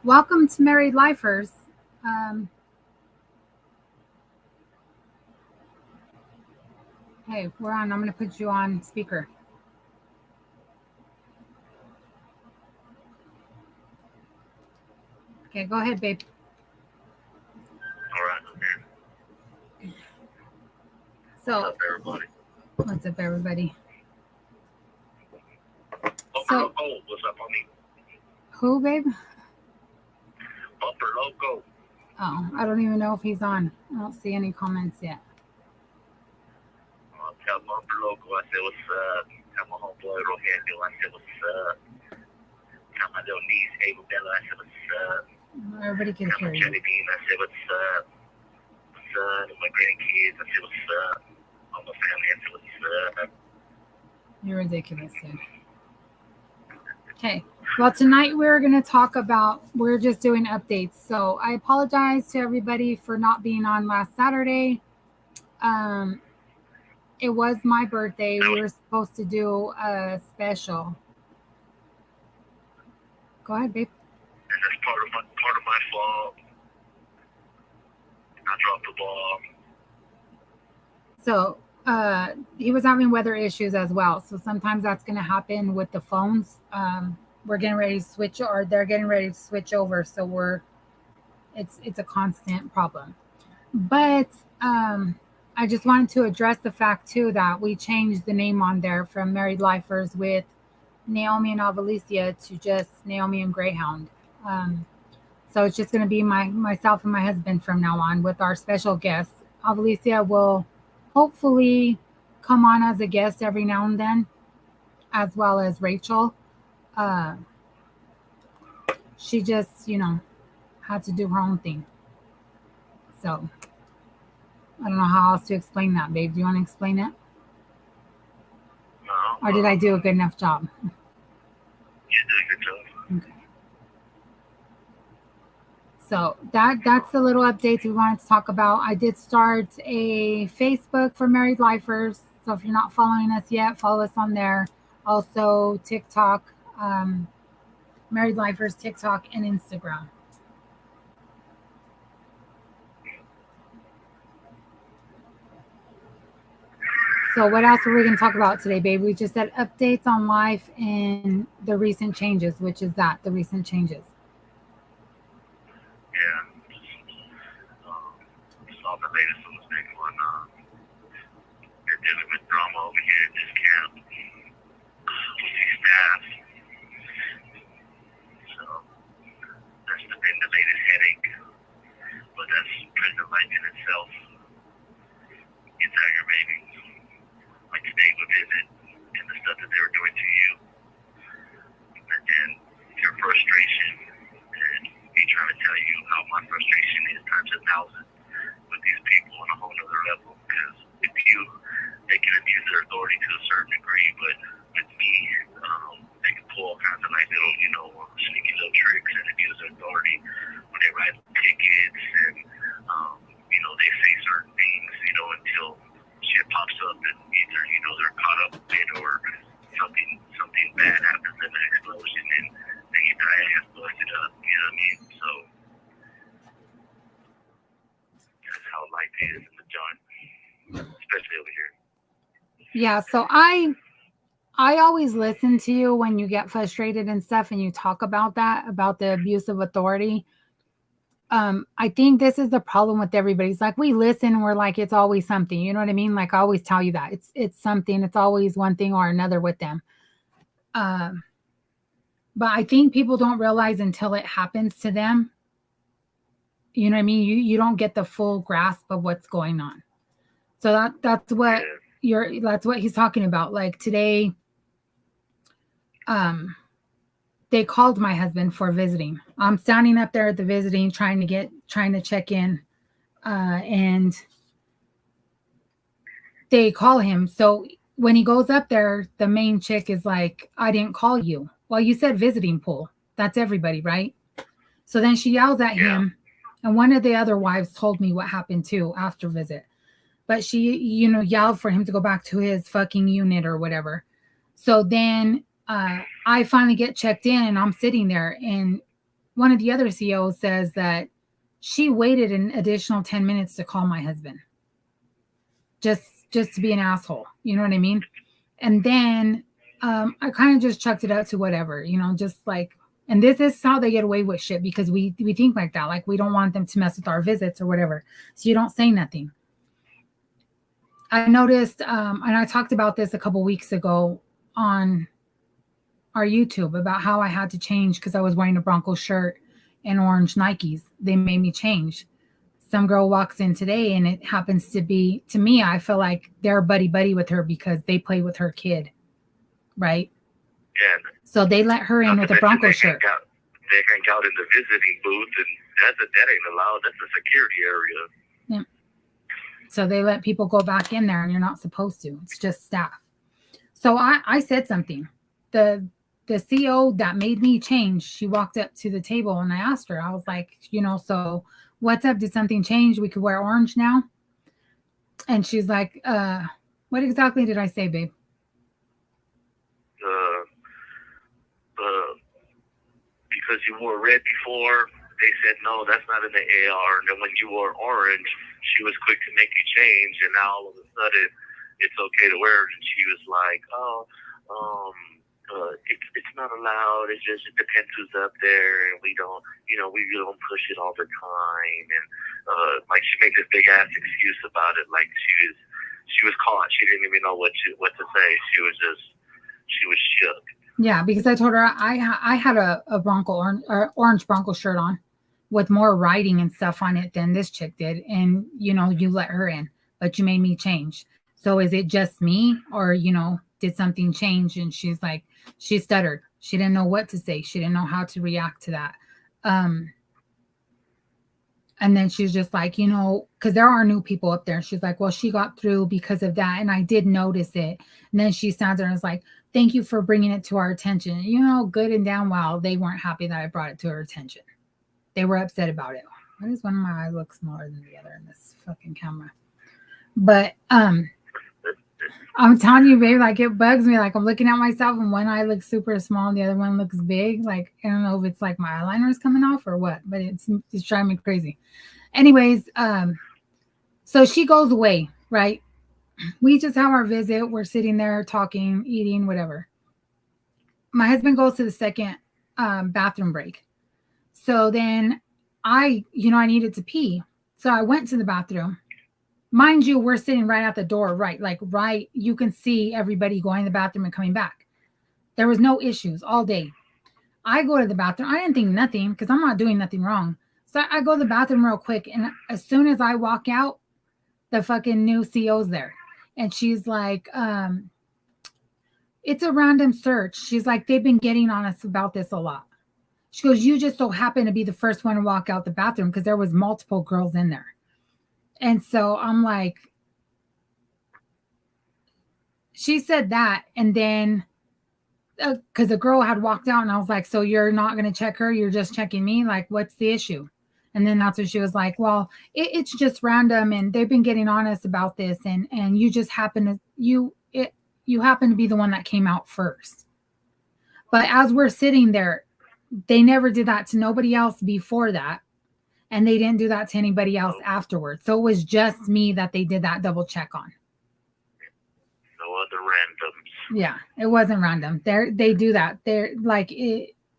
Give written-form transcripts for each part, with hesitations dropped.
Welcome to Married Lifers. Um, hey, we're on. I'm going to put you on speaker. Okay, go ahead, babe. All right, okay. What's So, up, everybody? what's up, everybody? Bumper So, Loco, what's up, homie? who, babe? Bumper Loco. Oh, I don't even know if he's on. I don't see any comments yet. Tell Bumper Loco, I said, what's up? Tell my homeboy, Rogelio, I said, what's up? Tell my little niece, Ava Bella, I said, what's up? Everybody can Tell my hear you. Jelly Bean, I said, what's up? What's up? And my grandkids, I said, what's up? All my family, I said, what's up? You're ridiculous, dude. Okay. Well, tonight we're going to talk about, we're just doing updates. So I apologize to everybody for not being on last Saturday. Um, it was my birthday. We were supposed to do a special. Go ahead, babe. And that's part of my fault. I dropped the ball. So he was having weather issues as well. So sometimes that's going to happen with the phones. We're getting ready to switch, or they're getting ready to switch over. So it's a constant problem. But I just wanted to address the fact too that we changed the name on there from Married Lifers with Naomi and Avalicia to just Naomi and Greyhound. Um, so it's just going to be myself and my husband from now on with our special guest. Avalicia will hopefully come on as a guest every now and then, as well as Rachel. Uh, she just, had to do her own thing. So I don't know how else to explain that, babe. Do you want to explain it? No, Or did I do a good enough job? you did a good job. Okay. So that's the little updates we wanted to talk about. I did start a Facebook for Married Lifers. So if you're not following us yet, follow us on there. Also TikTok, Married Lifers, TikTok, and Instagram. So what else are we going to talk about today, babe? We just said updates on life and the recent changes, which is that, the recent changes. Yeah. Saw the latest on this big one. They're dealing with drama over here at this camp with these staff. So that's been the latest headache. But that's prison life in itself. It's aggravating. Like today with visit and the stuff that they were doing to you. And then your frustration and me trying to tell you how my frustration is times 1,000 with these people on a whole nother level. Because with you, they can abuse their authority to a certain degree, but with me, they can pull all kinds of nice little, sneaky little tricks and abuse their authority when they write tickets and, they say certain things, until shit pops up and either, they're caught up with it or something bad happens in the explosion and they get their ass busted up, you know what I mean? So that's how life is in the joint, especially over here. Yeah, so I always listen to you when you get frustrated and stuff and you talk about that, about the abuse of authority. I think this is the problem with everybody. It's like we listen and we're like, it's always something. You know what I mean? Like I always tell you that. It's something, it's always one thing or another with them. Um, but I think people don't realize until it happens to them. You know what I mean? You don't get the full grasp of what's going on. So that's what that's what he's talking about. Like today, um, they called my husband for visiting. I'm standing up there at the visiting, trying to check in, and they call him. So when he goes up there, the main chick is like, "I didn't call you." Well, you said visiting pool. That's everybody, right? So then she yells at him, and one of the other wives told me what happened too after visit. But she, yelled for him to go back to his fucking unit or whatever. So then I finally get checked in and I'm sitting there and one of the other CEOs says that she waited an additional 10 minutes to call my husband. Just to be an asshole. You know what I mean? And then I kind of just chucked it out to whatever, just like, and this is how they get away with shit because we think like that. Like we don't want them to mess with our visits or whatever. So you don't say nothing. I noticed, and I talked about this a couple weeks ago on our YouTube about how I had to change because I was wearing a Broncos shirt and orange Nikes. They made me change. Some girl walks in today and it happens to be, to me, I feel like they're buddy with her because they play with her kid. Right? Yeah. So they let her in with a Broncos shirt. They hang out in the visiting booth, and that ain't allowed. That's a security area. Yeah. So they let people go back in there, and you're not supposed to. It's just staff. So I said something. The CEO that made me change, she walked up to the table, and I asked her. I was like, so what's up? Did something change? We could wear orange now? And she's like, what exactly did I say, babe? Because you wore red before, they said, no, that's not in the AR. And then when you wore orange, she was quick to make you change. And now all of a sudden, it's okay to wear it. And she was like, it's not allowed. It depends who's up there. And we don't push it all the time. And like she made this big ass excuse about it. Like she was caught. She didn't even know what to say. She was shook. Yeah, because I told her I had a orange Bronco shirt on with more writing and stuff on it than this chick did. And, you let her in, but you made me change. So is it just me or, did something change? And she's like, she stuttered. She didn't know what to say. She didn't know how to react to that. And then she's just like, because there are new people up there. She's like, well, she got through because of that. And I did notice it. And then she stands there and is like, thank you for bringing it to our attention. Good and damn well, they weren't happy that I brought it to her attention. They were upset about it. Why does one of my eyes look smaller than the other in this fucking camera? But I'm telling you, babe, like it bugs me. Like I'm looking at myself and one eye looks super small and the other one looks big. Like I don't know if it's like my eyeliner is coming off or what, but it's driving me crazy. Anyways, so she goes away, right? We just have our visit. We're sitting there talking, eating, whatever. My husband goes to the second bathroom break. So then I needed to pee. So I went to the bathroom. Mind you, we're sitting right at the door, right? Like right, you can see everybody going to the bathroom and coming back. There was no issues all day. I go to the bathroom. I didn't think nothing because I'm not doing nothing wrong. So I go to the bathroom real quick. And as soon as I walk out, the fucking new CEO's there. And she's like, it's a random search. She's like, they've been getting on us about this a lot. She goes, you just so happen to be the first one to walk out the bathroom because there was multiple girls in there. And so I'm like, she said that. And then, because the girl had walked out and I was like, so you're not going to check her? You're just checking me? Like, what's the issue? And then that's what she was like, well, it's just random and they've been getting on us about this. And you just happen to, you happen to be the one that came out first. But as we're sitting there, they never did that to nobody else before that. And they didn't do that to anybody else afterwards. So it was just me that they did that double check on. No other randoms. Yeah, it wasn't random. They do that. They're like,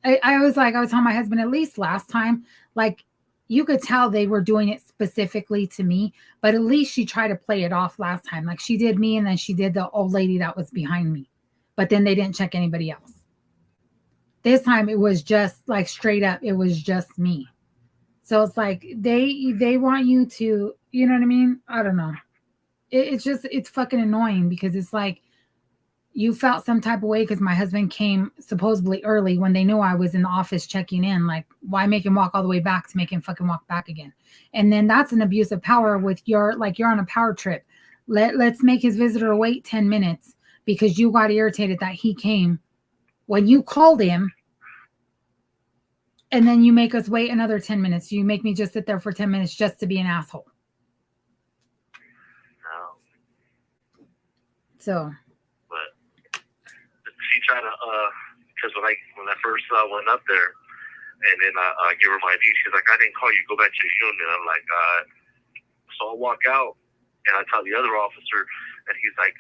I was telling my husband, at least last time, like, you could tell they were doing it specifically to me, but at least she tried to play it off last time. Like she did me and then she did the old lady that was behind me, but then they didn't check anybody else. This time it was just like straight up. It was just me. So it's like, they want you to, you know what I mean? I don't know. It's fucking annoying because it's like, you felt some type of way because my husband came supposedly early when they knew I was in the office checking in. Like, why make him walk all the way back to make him fucking walk back again? And then that's an abuse of power with you're on a power trip. Let's make his visitor wait 10 minutes because you got irritated that he came when you called him. And then you make us wait another 10 minutes. You make me just sit there for 10 minutes just to be an asshole. No. So. She tried to, because when I first went up there, And then I give her my ID. She's like, I didn't call you. Go back to your unit. I'm like, so I walk out and I tell the other officer, and he's like,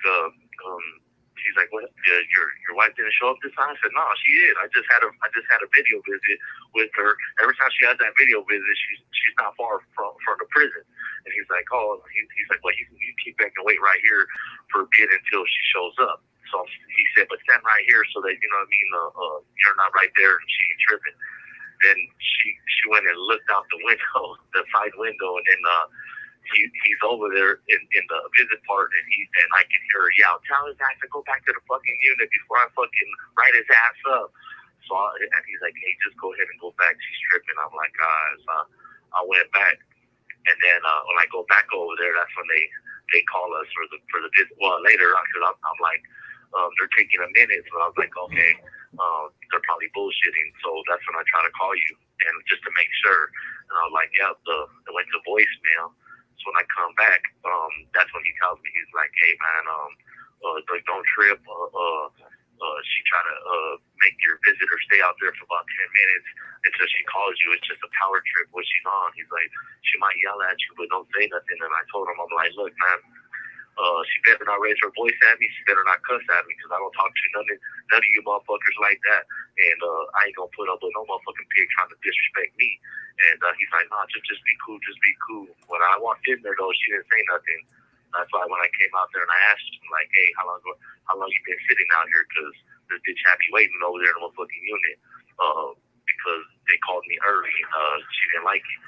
what? Your wife didn't show up this time? I said, no, she did. I just had a video visit with her. Every time she has that video visit, she's not far from the prison. And he's like, he's like, well, you keep back and wait right here for a bit until she shows up. So he said, but stand right here so that, you know what I mean, you're not right there and she ain't tripping. Then she went and looked out the window, the side window, and then he's over there in the visit part, and I can hear her yell, tell his ass to go back to the fucking unit before I fucking write his ass up. So and he's like, hey, just go ahead and go back. She's tripping. I'm like, so I went back, and then when I go back over there, that's when they call us for the visit. Well, later, because I'm like, they're taking a minute, so I was like, okay, they're probably bullshitting. So that's when I try to call you, and just to make sure. And I was like, yeah, it went to voicemail. So when I come back, that's when he tells me, he's like, hey man, don't trip. She tried to make your visitor stay out there for about 10 minutes until she calls you. It's just a power trip what she's on. He's like, she might yell at you, but don't say nothing. And I told him, I'm like, look man, she better not raise her voice at me. She better not cuss at me, because I don't talk to none of you motherfuckers like that. And I ain't gonna put up with no motherfucking pig trying to disrespect me. And he's like, nah, just be cool, just be cool. When I walked in there though, she didn't say nothing. That's why when I came out there and I asked him, like, hey, how long you been sitting out here? Because this bitch had me waiting over there in the motherfucking unit. Because they called me early. She didn't like it.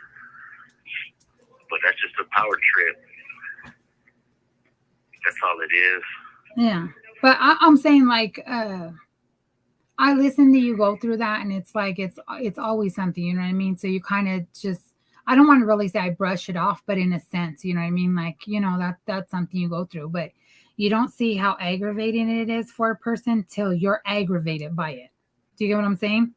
But that's just a power trip. That's all it is. Yeah. But I'm saying, like, I listen to you go through that, and it's like it's always something, you know what I mean? So you kind of just, I don't want to really say I brush it off, but in a sense, you know what I mean? Like, you know, that's something you go through, but you don't see how aggravating it is for a person till you're aggravated by it. Do you get what I'm saying?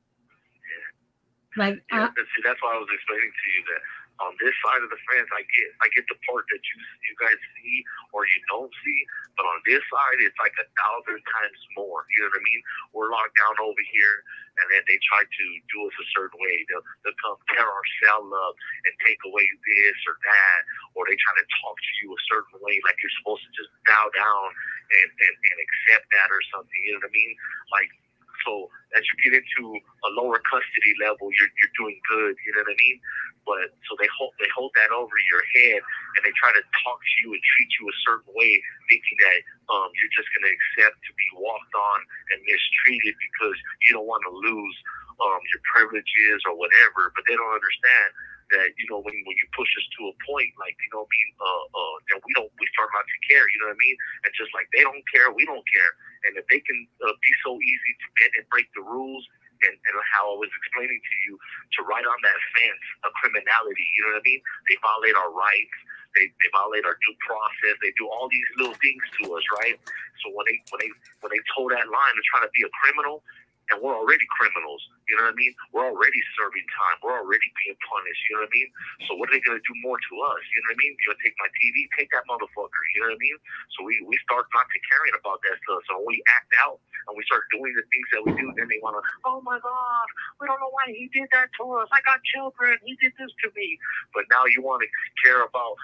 Yeah. Like, see, that's why I was explaining to you that on this side of the fence, I get the part that you guys see or you don't see, but on this side, it's like 1,000 times more. You know what I mean? We're locked down over here, and then they try to do us a certain way. They'll come tear our cell up and take away this or that, or they try to talk to you a certain way, like you're supposed to just bow down and accept that or something. You know what I mean? Like, so as you get into a lower custody level, you're doing good. You know what I mean? But so they hold that over your head, and they try to talk to you and treat you a certain way, thinking that you're just going to accept to be walked on and mistreated because you don't want to lose your privileges or whatever. But they don't understand that, you know, when you push us to a point, like, you know what I mean, then we start not to care. You know what I mean? And just like they don't care, we don't care. And if they can be so easy to bend and break the rules, and how I was explaining to you, to right on that fence of criminality, you know what I mean? They violate our rights. They violate our due process. They do all these little things to us, right? So when they toe that line, they're trying to be a criminal, and we're already criminals. You know what I mean? We're already serving time. We're already being punished. You know what I mean? So what are they going to do more to us? You know what I mean? You're going to take my TV? Take that motherfucker. You know what I mean? So we start not to caring about that stuff. So when we act out and we start doing the things that we do, then they want to, oh my God, we don't know why he did that to us. I got children. He did this to me. But now you want to care about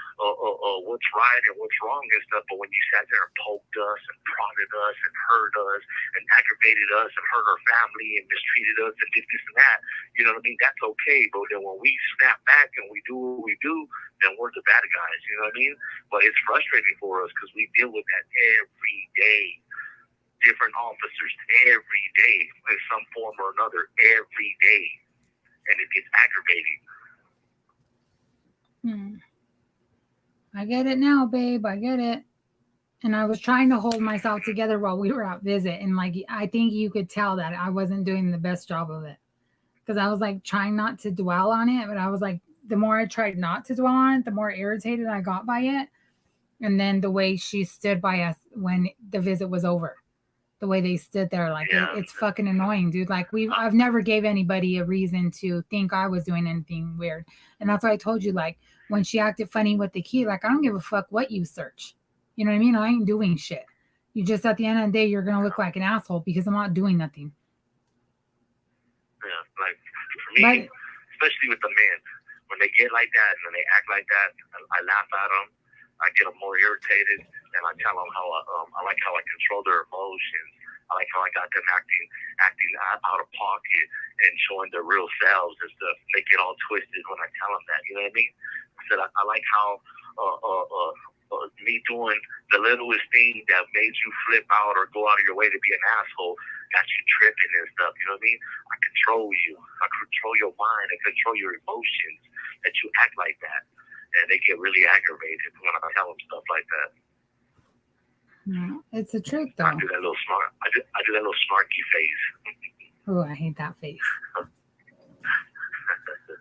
what's right and what's wrong and stuff. But when you sat there and poked us and prodded us and hurt us and aggravated us and hurt our family and mistreated us and did this and that, you know what I mean? That's okay. But then when we snap back and we do what we do, then we're the bad guys. You know what I mean? But it's frustrating for us because we deal with that every day. Different officers every day in some form or another every day. And it gets aggravating. I get it now, babe. I get it. And I was trying to hold myself together while we were out visit. And like, I think you could tell that I wasn't doing the best job of it. Because I was like trying not to dwell on it. But I was like, the more I tried not to dwell on it, the more irritated I got by it. And then the way she stood by us when the visit was over. The way they stood there, like, it's fucking annoying, dude. Like, I've never gave anybody a reason to think I was doing anything weird. And that's why I told you, like, when she acted funny with the key, like, I don't give a fuck what you search. You know what I mean? I ain't doing shit. You just, at the end of the day, you're going to look like an asshole because I'm not doing nothing. Yeah, like, Me, especially with the men, when they get like that and when they act like that, I laugh at them. I get them more irritated, and I tell them how I like how I control their emotions. I like how I got them acting out of pocket and showing their real selves instead of making it all twisted when I tell them that. You know what I mean? I said I like how me doing the littlest thing that made you flip out or go out of your way to be an asshole got you tripping and stuff. You know what I mean? I control you. I control your mind. I control your emotions that you act like that. And they get really aggravated when I tell them stuff like that. No, it's the truth, though. I do that little snarky face. Oh, I hate that face.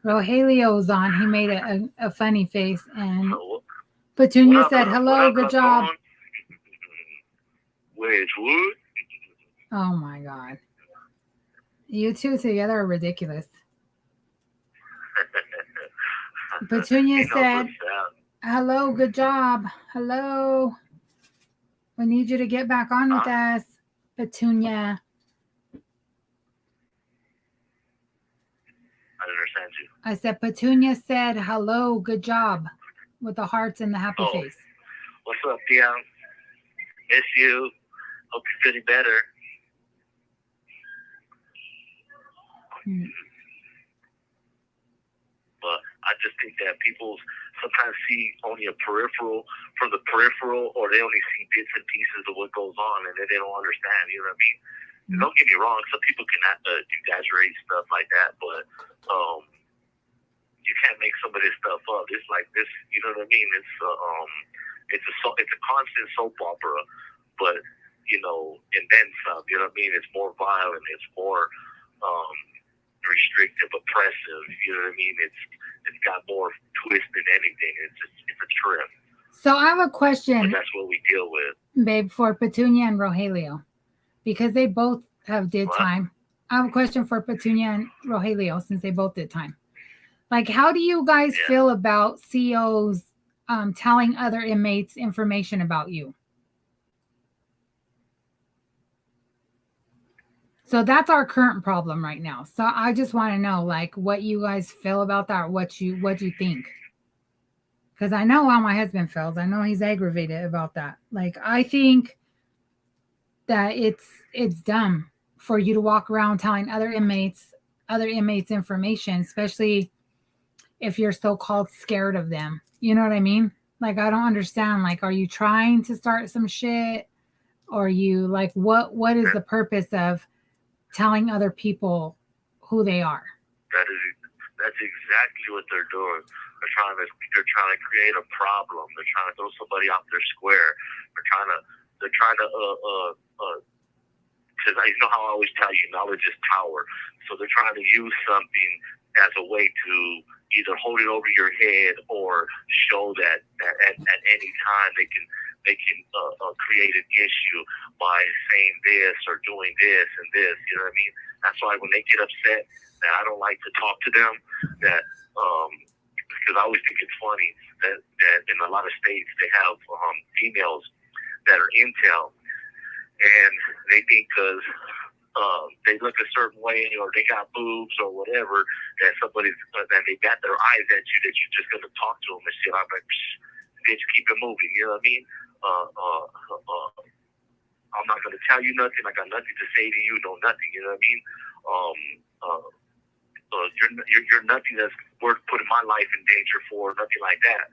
Rogelio's on. He made a funny face, and Petunia said, "Hello, good job." Where's Wood? Oh my God, you two together are ridiculous. Petunia said, "Hello, good job. Hello. We need you to get back on with us, Petunia." I don't understand you. I said, Petunia said, "Hello, good job," with the hearts and the happy face. What's up, Dion? Miss you. Hope you're feeling better. But I just think that people sometimes see only from the peripheral, or they only see bits and pieces of what goes on, and then they don't understand. You know what I mean? And don't get me wrong. Some people can exaggerate stuff like that, but you can't make some of this stuff up. It's like this. You know what I mean? It's a constant soap opera, but and then some. You know what I mean? It's more violent. It's more restrictive, oppressive. You know what I mean? It's got more twist than anything. It's a trip. So I have a question. But that's what we deal with, babe, for Petunia and Rogelio, because they both did time. I have a question for Petunia and Rogelio, since they both did time. Like, how do you guys feel about COs telling other inmates information about you? So that's our current problem right now. So I just want to know, like, what you guys feel about that, or what you think. Because I know how my husband feels. I know he's aggravated about that. Like, I think that it's dumb for you to walk around telling other inmates information, especially if you're so-called scared of them. You know what I mean? Like, I don't understand. Like, are you trying to start some shit? Or are you, like, what is the purpose of telling other people who they are? That's exactly what they're doing. They're trying to create a problem. They're trying to throw somebody off their square. They're trying to because you know how I always tell you, knowledge is power. So they're trying to use something as a way to either hold it over your head or show that at any time they can create an issue by saying this or doing this and this. You know what I mean? That's why when they get upset that I don't like to talk to them, that because I always think it's funny that in a lot of states they have females that are intel, and they think because they look a certain way or they got boobs or whatever, that that they got their eyes at you, that you're just gonna talk to them and shit. I'm like, bitch, keep it moving. You know what I mean? I'm not gonna tell you nothing. I got nothing to say to you. No, nothing. You know what I mean? You're nothing that's worth putting my life in danger for. Nothing like that.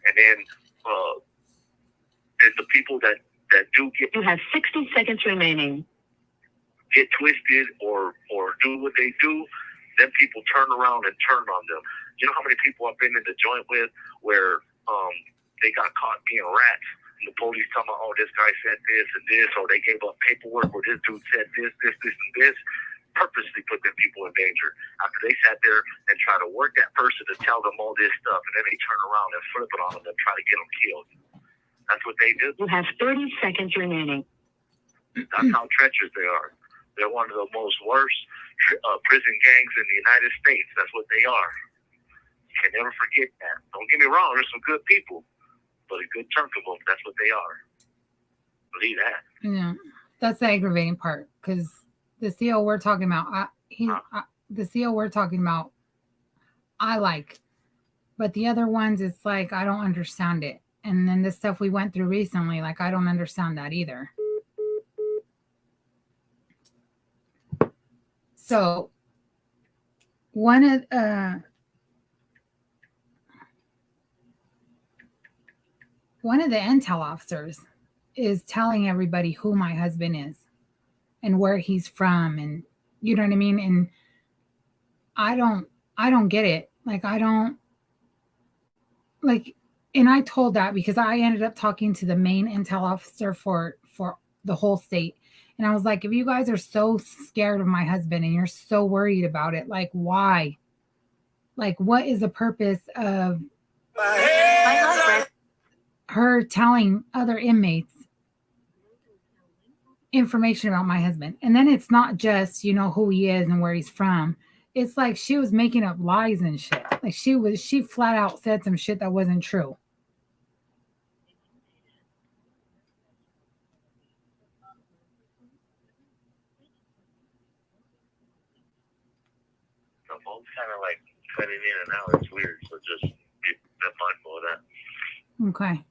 And then there's the people that do get. You have 60 seconds remaining. Get twisted or do what they do. Then people turn around and turn on them. You know how many people I've been in the joint with where they got caught being rats. And the police tell me, oh, this guy said this and this, or they gave up paperwork where this dude said this, and this, purposely put them people in danger. After they sat there and try to work that person to tell them all this stuff, and then they turn around and flip it on them and try to get them killed. That's what they do. You have 30 seconds remaining. That's how treacherous they are. They're one of the most worst prison gangs in the United States. That's what they are. You can never forget that. Don't get me wrong, there's some good people, but a good chunk of them, that's what they are. Believe that. Yeah, that's the aggravating part, because the CO we're talking about, the CO we're talking about, I like. But the other ones, it's like, I don't understand it. And then the stuff we went through recently, like, I don't understand that either. So, one of the intel officers is telling everybody who my husband is and where he's from, and you know what I mean. And I don't get it. Like, I don't like. And I told that because I ended up talking to the main intel officer for the whole state. And I was like, if you guys are so scared of my husband and you're so worried about it, like, why? Like, what is the purpose of her telling other inmates information about my husband? And then it's not just, who he is and where he's from. It's like she was making up lies and shit. Like, she flat out said some shit that wasn't true. The phone's kind of like cutting in and out. It's weird, so just be mindful of that. Okay.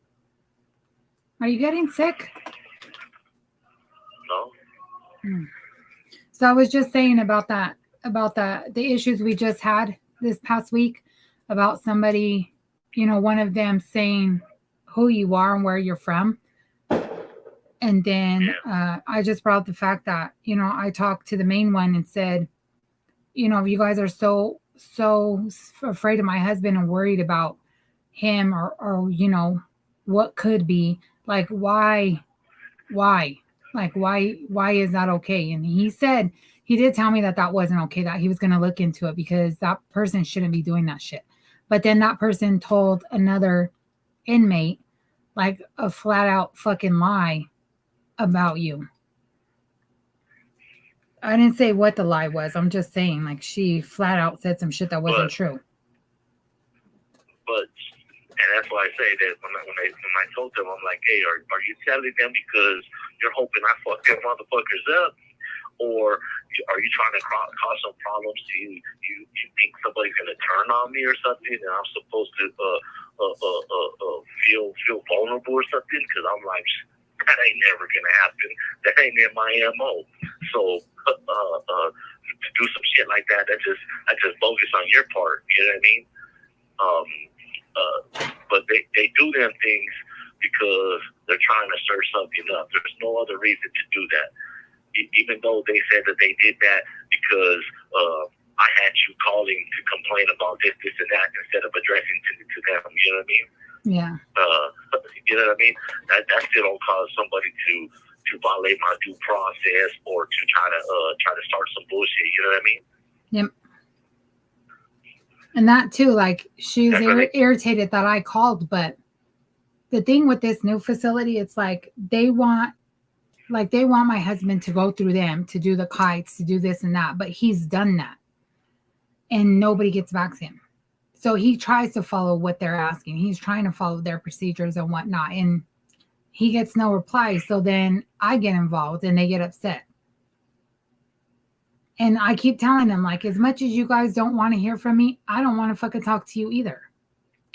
Are you getting sick? No. So I was just saying about the issues we just had this past week, about somebody, one of them saying who you are and where you're from. And then I just brought up the fact that, I talked to the main one and said, if you guys are so afraid of my husband and worried about him or what could be, like, why is that okay? And he did tell me that wasn't okay, that he was going to look into it because that person shouldn't be doing that shit. But then that person told another inmate like a flat out fucking lie about you. I didn't say what the lie was. I'm just saying, like, she flat out said some shit that wasn't true. And that's why I say that when I told them, I'm like, hey, are you telling them because you're hoping I fuck them motherfuckers up? Or are you trying to cause some problems? Do you think somebody's going to turn on me or something and I'm supposed to feel vulnerable or something? Because I'm like, that ain't never going to happen. That ain't in my MO. So to do some shit like that's just bogus on your part. You know what I mean? But they do them things because they're trying to stir something up. There's no other reason to do that. Even though they said that they did that because I had you calling to complain about this and that instead of addressing to them. You know what I mean? Yeah. You know what I mean? That still don't cause somebody to violate my due process or to try to start some bullshit. You know what I mean? Yep. And that too, like, she's irritated that I called, but the thing with this new facility, it's like they want my husband to go through them, to do the kites, to do this and that, but he's done that and nobody gets back to him. So he tries to follow what they're asking. He's trying to follow their procedures and whatnot, and he gets no reply. So then I get involved and they get upset. And I keep telling them, like, as much as you guys don't want to hear from me, I don't want to fucking talk to you either.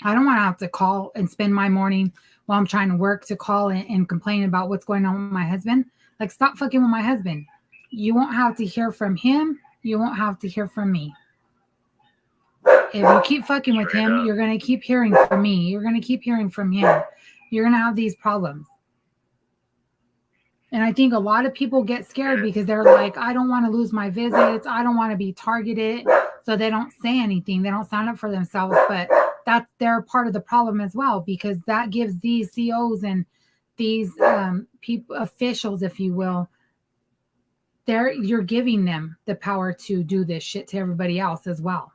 I don't want to have to call and spend my morning while I'm trying to work to call and complain about what's going on with my husband. Like, stop fucking with my husband. You won't have to hear from him. You won't have to hear from me. If you keep fucking with him, you're going to keep hearing from me. You're going to keep hearing from him. You're going to have these problems. And I think a lot of people get scared because they're like, I don't want to lose my visits. I don't want to be targeted. So they don't say anything. They don't sign up for themselves. But they're part of the problem as well, because that gives these COs and these people, officials, if you will, you're giving them the power to do this shit to everybody else as well.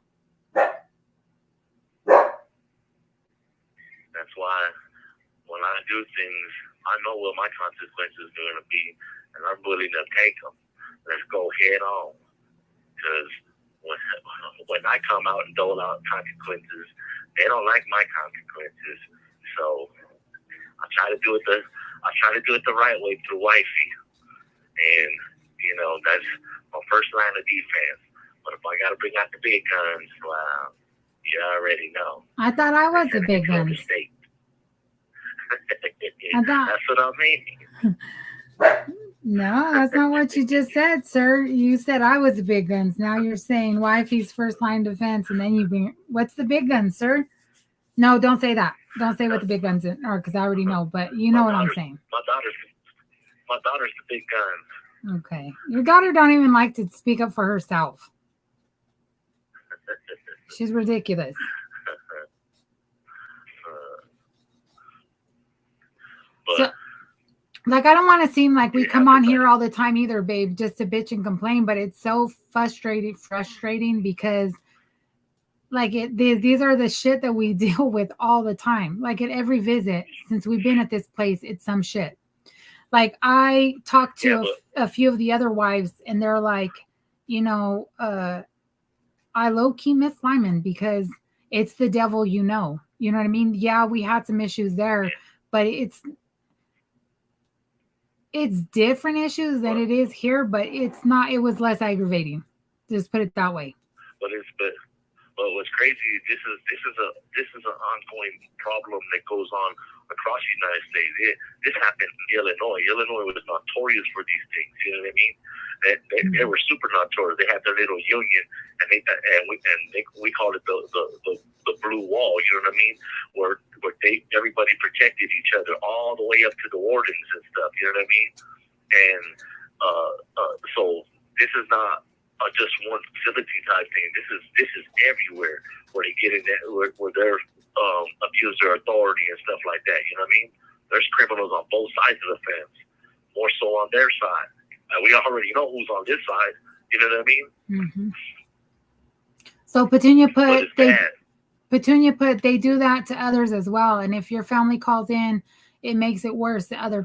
That's why when I do things, I know what my consequences are going to be, and I'm willing to take them. Let's go head on. Because when I come out and dole out consequences, they don't like my consequences. So I try to do it the right way through wifey, and that's my first line of defense. But if I got to bring out the big guns, well, you already know. I thought I was the big Control the guns. state. I thought- That's what I mean. No, that's not what you just said, sir. You said I was the big guns. Now you're saying wifey's first line defense, and then you bring what's the big guns, sir? No, don't say that. Don't say what the big guns are, because I already know. But you know what I'm saying. My daughter's the big guns. Okay, your daughter don't even like to speak up for herself. She's ridiculous. But So, like, I don't want to seem like we come on here all the time either, babe, just to bitch and complain. But it's so frustrating because, like, these are the shit that we deal with all the time. Like at every visit since we've been at this place, it's some shit. Like I talked to a few of the other wives, and they're like, you know, I low key miss Lyman because it's the devil, you know. You know what I mean? Yeah, we had some issues there, but it's different issues than it is here, but it's not. It was less aggravating. Just put it that way. But what's crazy? This is an ongoing problem that goes on across the United States. This happened in Illinois. Illinois was notorious for these things. You know what I mean? They were super notorious. They had their little union, and we called it the blue wall. You know what I mean? Where everybody protected each other all the way up to the wardens and stuff. You know what I mean? And so this is not just one facility type thing. This is everywhere where they get in that where they're abuse their authority and stuff like that. You know what I mean? There's criminals on both sides of the fence, more so on their side. We already know who's on this side. You know what I mean? Mm-hmm. So Petunia put they do that to others as well. And if your family calls in, it makes it worse in the other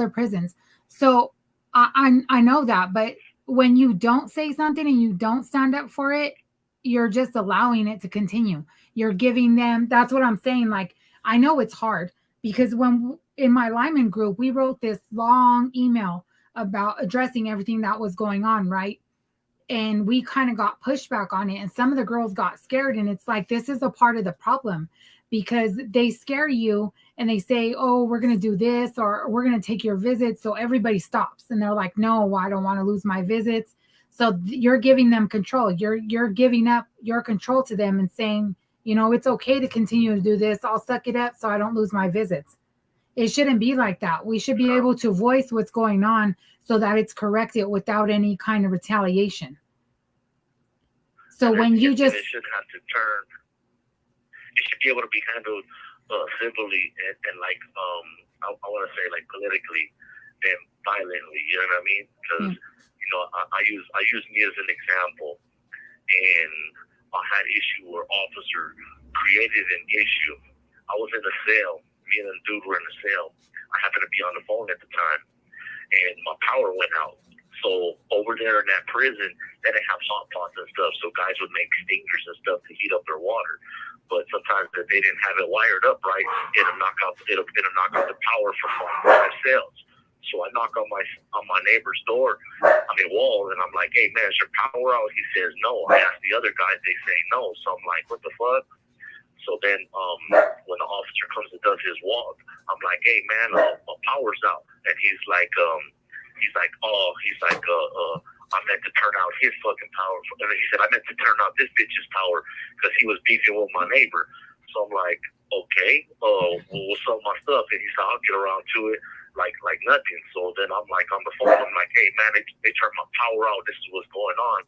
prisons. So I know that, but when you don't say something and you don't stand up for it, you're just allowing it to continue. You're giving them, that's what I'm saying. Like, I know it's hard because when in my Lyman group, we wrote this long email about addressing everything that was going on, right? And we kind of got pushback on it. And some of the girls got scared. And it's like, this is a part of the problem because they scare you and they say, oh, we're going to do this or we're going to take your visits. So everybody stops. And they're like, no, I don't want to lose my visits. So you're giving them control. You're giving up your control to them and saying, you know, it's okay to continue to do this. I'll suck it up so I don't lose my visits. It shouldn't be like that. We should be able to voice what's going on so that it's corrected without any kind of retaliation. So when you just... It should have to turn... It should be able to be handled civilly and like, I want to say like politically and violently, you know what I mean? Because, you know, I use me as an example. And I had issue where officer created an issue. I was in a cell. Me and the dude were in a cell. I happened to be on the phone at the time, and my power went out. So over there in that prison, they didn't have hot pots and stuff, so guys would make extinguishers and stuff to heat up their water. But sometimes if they didn't have it wired up right, it'll knock out the power from my cells. So I knock on my neighbor's door, wall, and I'm like, hey man, is your power out? He says no. I ask the other guys, they say no. So I'm like, what the fuck? So then when the officer comes and does his walk, I'm like, hey man, my power's out. And he's like, I meant to turn out his fucking power. And then he said, I meant to turn out this bitch's power because he was beefing with my neighbor. So I'm like, okay, what's up with my stuff? And he said, I'll get around to it like nothing. So then I'm like on the phone, I'm like, hey man, they turned my power out. This is what's going on.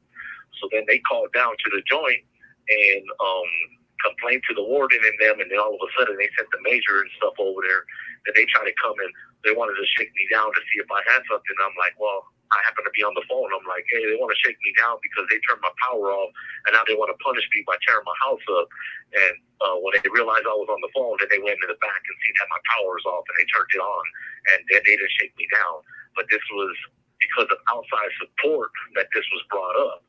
So then they called down to the joint and complained to the warden and them, and then all of a sudden they sent the major and stuff over there, and they tried to come and they wanted to shake me down to see if I had something. I'm like, well, I happen to be on the phone. I'm like, hey, they want to shake me down because they turned my power off, and now they want to punish me by tearing my house up. And when they realized I was on the phone, then they went in the back and seen that my power was off, and they turned it on, and then they didn't shake me down. But this was because of outside support that this was brought up.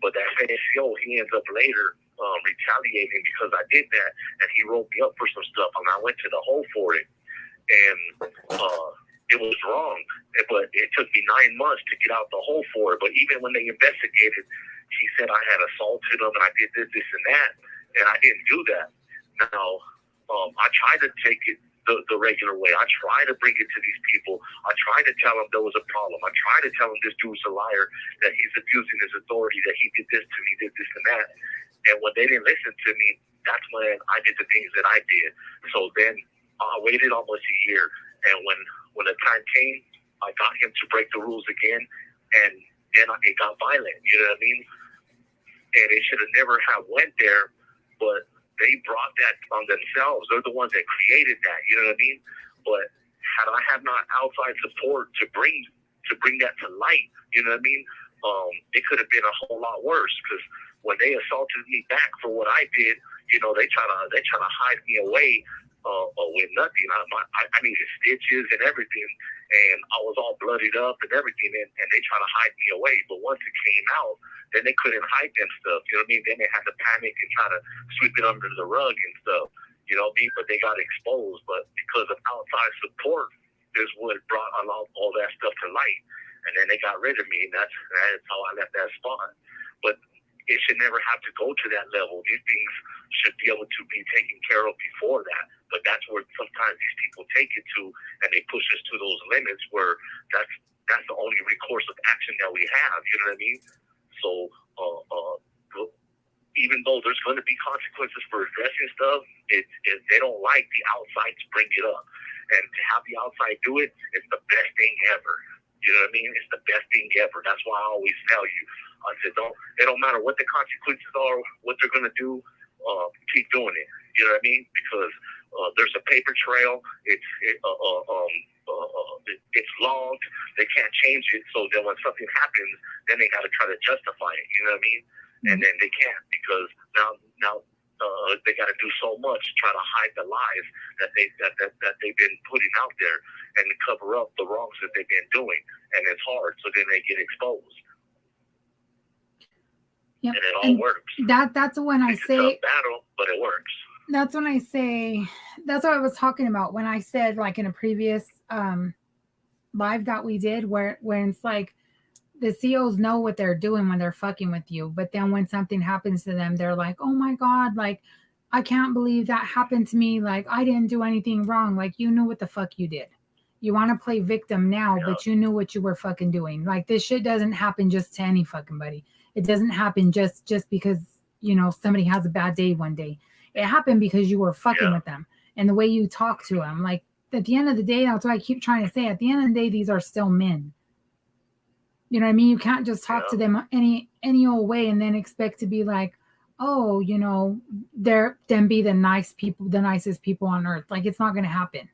But that NCO, he ends up later retaliating because I did that, and he wrote me up for some stuff, and I went to the hole for it. And it was wrong. But it took me 9 months to get out the hole for it. But even when they investigated, she said I had assaulted him and I did this, this, and that, and I didn't do that. Now, I tried to take it the regular way. I tried to bring it to these people. I tried to tell them there was a problem. I tried to tell them this dude's a liar, that he's abusing his authority, that he did this to me, did this and that. And when they didn't listen to me, that's when I did the things that I did. So then I waited almost a year, and when the time came, I got him to break the rules again, and then it got violent. You know what I mean? And it should have never have went there, but they brought that on themselves. They're the ones that created that. You know what I mean? But had I have not outside support to bring that to light, you know what I mean? It could have been a whole lot worse, because when they assaulted me back for what I did, you know, they try to hide me away with nothing. I needed stitches and everything, and I was all bloodied up and everything, and they try to hide me away. But once it came out, then they couldn't hide them stuff. You know what I mean? Then they had to panic and try to sweep it under the rug and stuff. You know what I mean? But they got exposed. But because of outside support is what brought all that stuff to light. And then they got rid of me, and that's how I left that spot. But it should never have to go to that level. These things should be able to be taken care of before that. But that's where sometimes these people take it to, and they push us to those limits where that's the only recourse of action that we have. You know what I mean? So even though there's going to be consequences for addressing stuff, they don't like the outside to bring it up. And to have the outside do it is the best thing ever. You know what I mean? It's the best thing ever. That's why I always tell you. I said, it don't matter what the consequences are, what they're going to do, keep doing it. You know what I mean? Because there's a paper trail. It's logged. They can't change it. So then when something happens, then they got to try to justify it. You know what I mean? And then they can't, because now they got to do so much to try to hide the lies that they've been putting out there and to cover up the wrongs that they've been doing. And it's hard. So then they get exposed. Yep. And it all works. That's when I say it's a tough battle, but it works. That's when I say, that's what I was talking about when I said, like in a previous live that we did, when it's like the COs know what they're doing when they're fucking with you, but then when something happens to them, they're like, oh my God, like I can't believe that happened to me. Like I didn't do anything wrong. Like you knew what the fuck you did. You want to play victim now, but you knew what you were fucking doing. Like this shit doesn't happen just to any fucking buddy. It doesn't happen just because, you know, somebody has a bad day one day. It happened because you were fucking with them, and the way you talk to them. Like at the end of the day, that's what I keep trying to say. At the end of the day, these are still men. You know what I mean? You can't just talk to them any old way and then expect to be like, oh, you know, them be the nice people, the nicest people on earth. Like it's not going to happen.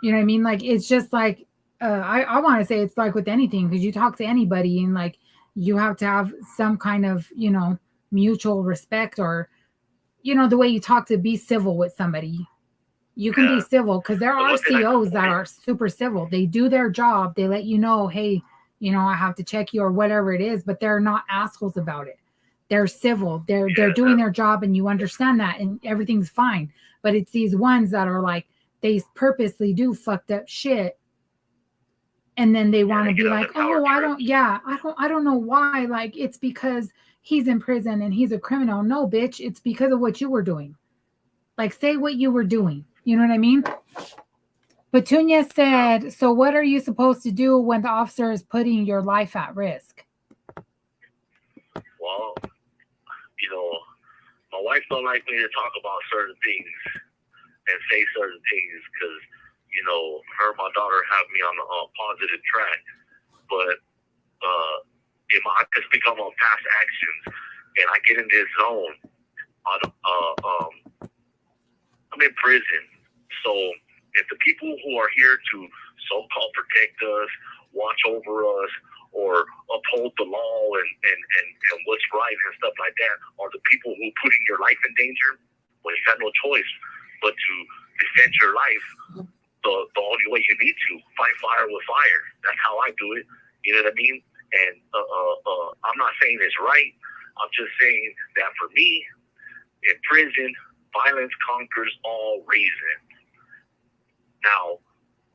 You know what I mean? Like it's just like I want to say it's like with anything, because you talk to anybody and like you have to have some kind of, you know, mutual respect, or you know, the way you talk, to be civil with somebody. You can be civil, because there are COs that are super civil. They do their job. They let you know, hey, you know, I have to check you or whatever it is, but they're not assholes about it. They're civil. They're doing their job, and you understand that, and everything's fine. But it's these ones that are like, they purposely do fucked up shit, and then they want to be like, oh, I don't know why. Like it's because he's in prison and he's a criminal. No, bitch, it's because of what you were doing. Like say what you were doing. You know what I mean? Petunia said, so what are you supposed to do when the officer is putting your life at risk? Well, you know, my wife don't like me to talk about certain things and say certain things, because, you know, her and my daughter have me on a positive track. But if I just become on past actions and I get in this zone, I'm in prison. So if the people who are here to so-called protect us, watch over us, or uphold the law and what's right and stuff like that are the people who are putting your life in danger, well, you got no choice but to defend your life the only way you need to. Fight fire with fire. That's how I do it. You know what I mean? And I'm not saying it's right. I'm just saying that for me, in prison, violence conquers all reason. Now,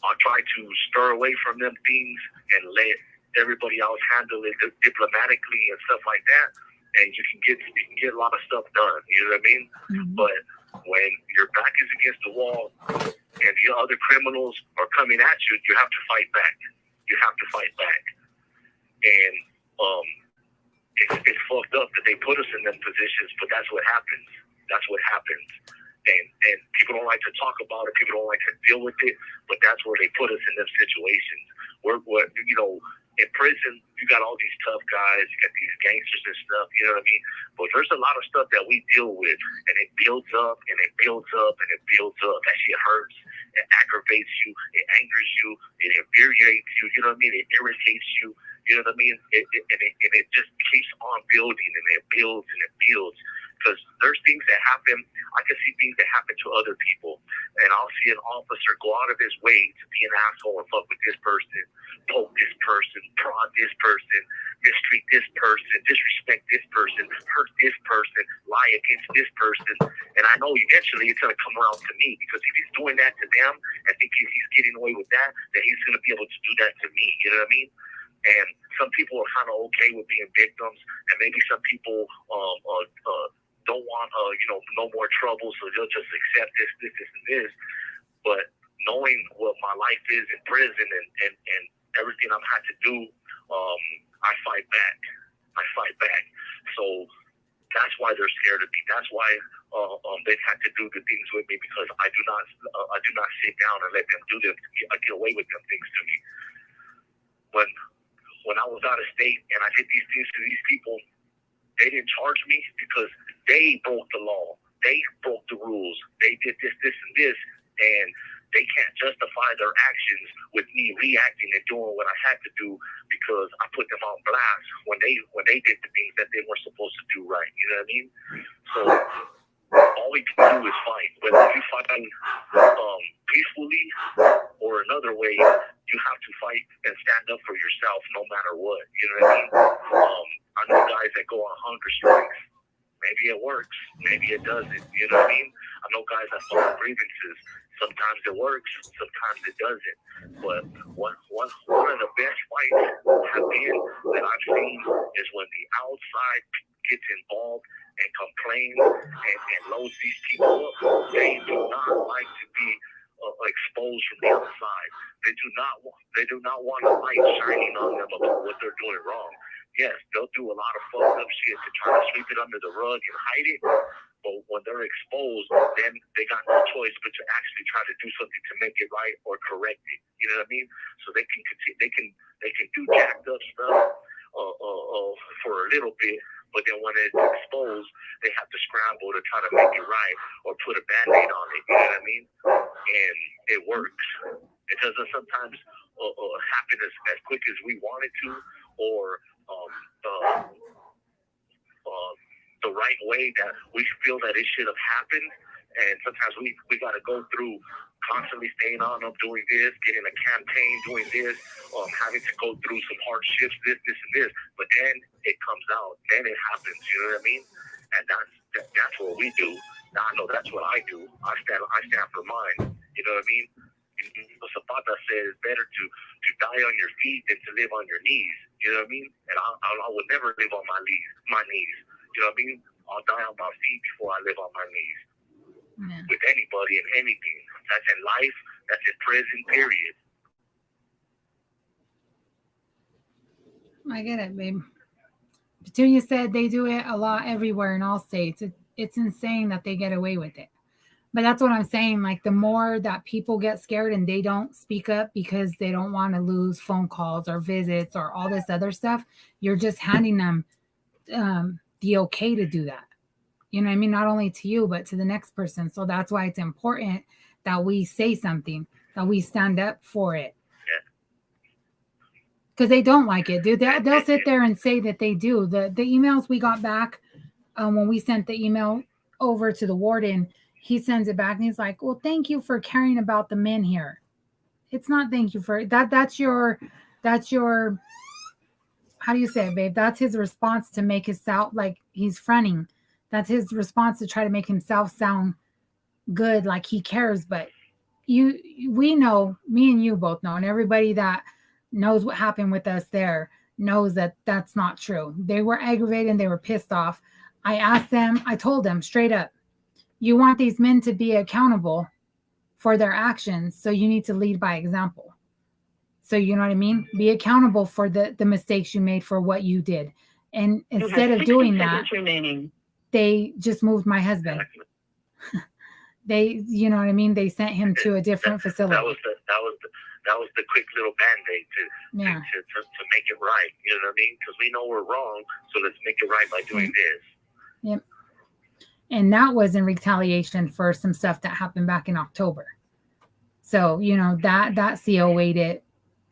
I'll try to stir away from them things and let everybody else handle it diplomatically and stuff like that. And you can get a lot of stuff done. You know what I mean? Mhm. But when your back is against the wall and the other criminals are coming at you, you have to fight back. You have to fight back. And it's fucked up that they put us in them positions, but that's what happens. That's what happens. And people don't like to talk about it. People don't like to deal with it, but that's where they put us in them situations. We're in prison, you got all these tough guys, you got these gangsters and stuff, you know what I mean? But there's a lot of stuff that we deal with, and it builds up, and it builds up, and it builds up. That shit hurts, it aggravates you, it angers you, it infuriates you, you know what I mean? It irritates you, you know what I mean? It just keeps on building, and it builds, and it builds. Because there's things that happen, I can see things that happen to other people, and I'll see an officer go out of his way to be an asshole and fuck with this person, poke this person, prod this person, mistreat this person, disrespect this person, hurt this person, lie against this person. And I know eventually it's going to come around to me, because if he's doing that to them and thinking he's getting away with that, then he's going to be able to do that to me. You know what I mean? And some people are kind of okay with being victims, and maybe some people don't want no more trouble, so they'll just accept this, and this. But knowing what my life is in prison and everything I've had to do, I fight back. So that's why they're scared of me. That's why they've had to do the things with me, because I do not sit down and let them do them to me. I get away with them things to me. When I was out of state and I did these things to these people, they didn't charge me because they broke the law. They broke the rules. They did this, and this, and they can't justify their actions with me reacting and doing what I had to do, because I put them on blast when they did the things that they were supposed to do right. You know what I mean? So all we can do is fight. Whether you fight peacefully or another way, you have to fight and stand up for yourself no matter what. You know what I mean? I know guys that go on hunger strikes. Maybe it works. Maybe it doesn't. You know what I mean? I know guys that file grievances. Sometimes it works. Sometimes it doesn't. But one of the best fights that I've seen is when the outside gets involved and complains and loads these people up. They do not like to be exposed from the outside. They do not want a light shining on them about what they're doing wrong. Yes, they'll do a lot of fucked up shit to try to sweep it under the rug and hide it. But when they're exposed, then they got no choice but to actually try to do something to make it right or correct it. You know what I mean? So they can continue, they can do jacked up stuff for a little bit, but then when it's exposed, they have to scramble to try to make it right or put a Band-Aid on it. You know what I mean? And it works. It doesn't sometimes happen as quick as we want it to, or the right way that we feel that it should have happened. And sometimes we got to go through constantly staying on them, doing this, getting a campaign, doing this, having to go through some hardships, this, and this. But then it comes out. Then it happens. You know what I mean? And that's what we do. Now, I know that's what I do. I stand for mine. You know what I mean? Zapata says it's better to die on your feet than to live on your knees. You know what I mean? And I would never live on my knees. You know what I mean? I'll die on my feet before I live on my knees. Yeah. With anybody and anything. That's in life. That's in prison, period. I get it, babe. Petunia said they do it a lot everywhere in all states. It's insane that they get away with it. But that's what I'm saying. Like, the more that people get scared and they don't speak up because they don't want to lose phone calls or visits or all this other stuff, you're just handing them the okay to do that. You know what I mean? Not only to you, but to the next person. So that's why it's important that we say something, that we stand up for it. Because they don't like it, dude. They'll sit there and say that they do. The emails we got back when we sent the email over to the warden, he sends it back and he's like, well, thank you for caring about the men here. It's not thank you for that. That's your, how do you say it, babe? That's his response to make his sound like he's fronting. That's his response to try to make himself sound good, like he cares, but we know, me and you both know, and everybody that knows what happened with us there knows that that's not true. They were aggravated and they were pissed off. I asked them, I told them straight up, you want these men to be accountable for their actions, so you need to lead by example. So you know what I mean? Be accountable for the mistakes you made, for what you did. And instead of doing that, remaining. they just moved my husband. They, you know what I mean? They sent him to a different facility. That was the quick little band-aid to make it right. You know what I mean? Because we know we're wrong, so let's make it right by doing this. Yep. And that was in retaliation for some stuff that happened back in October. So, you know, that CO waited,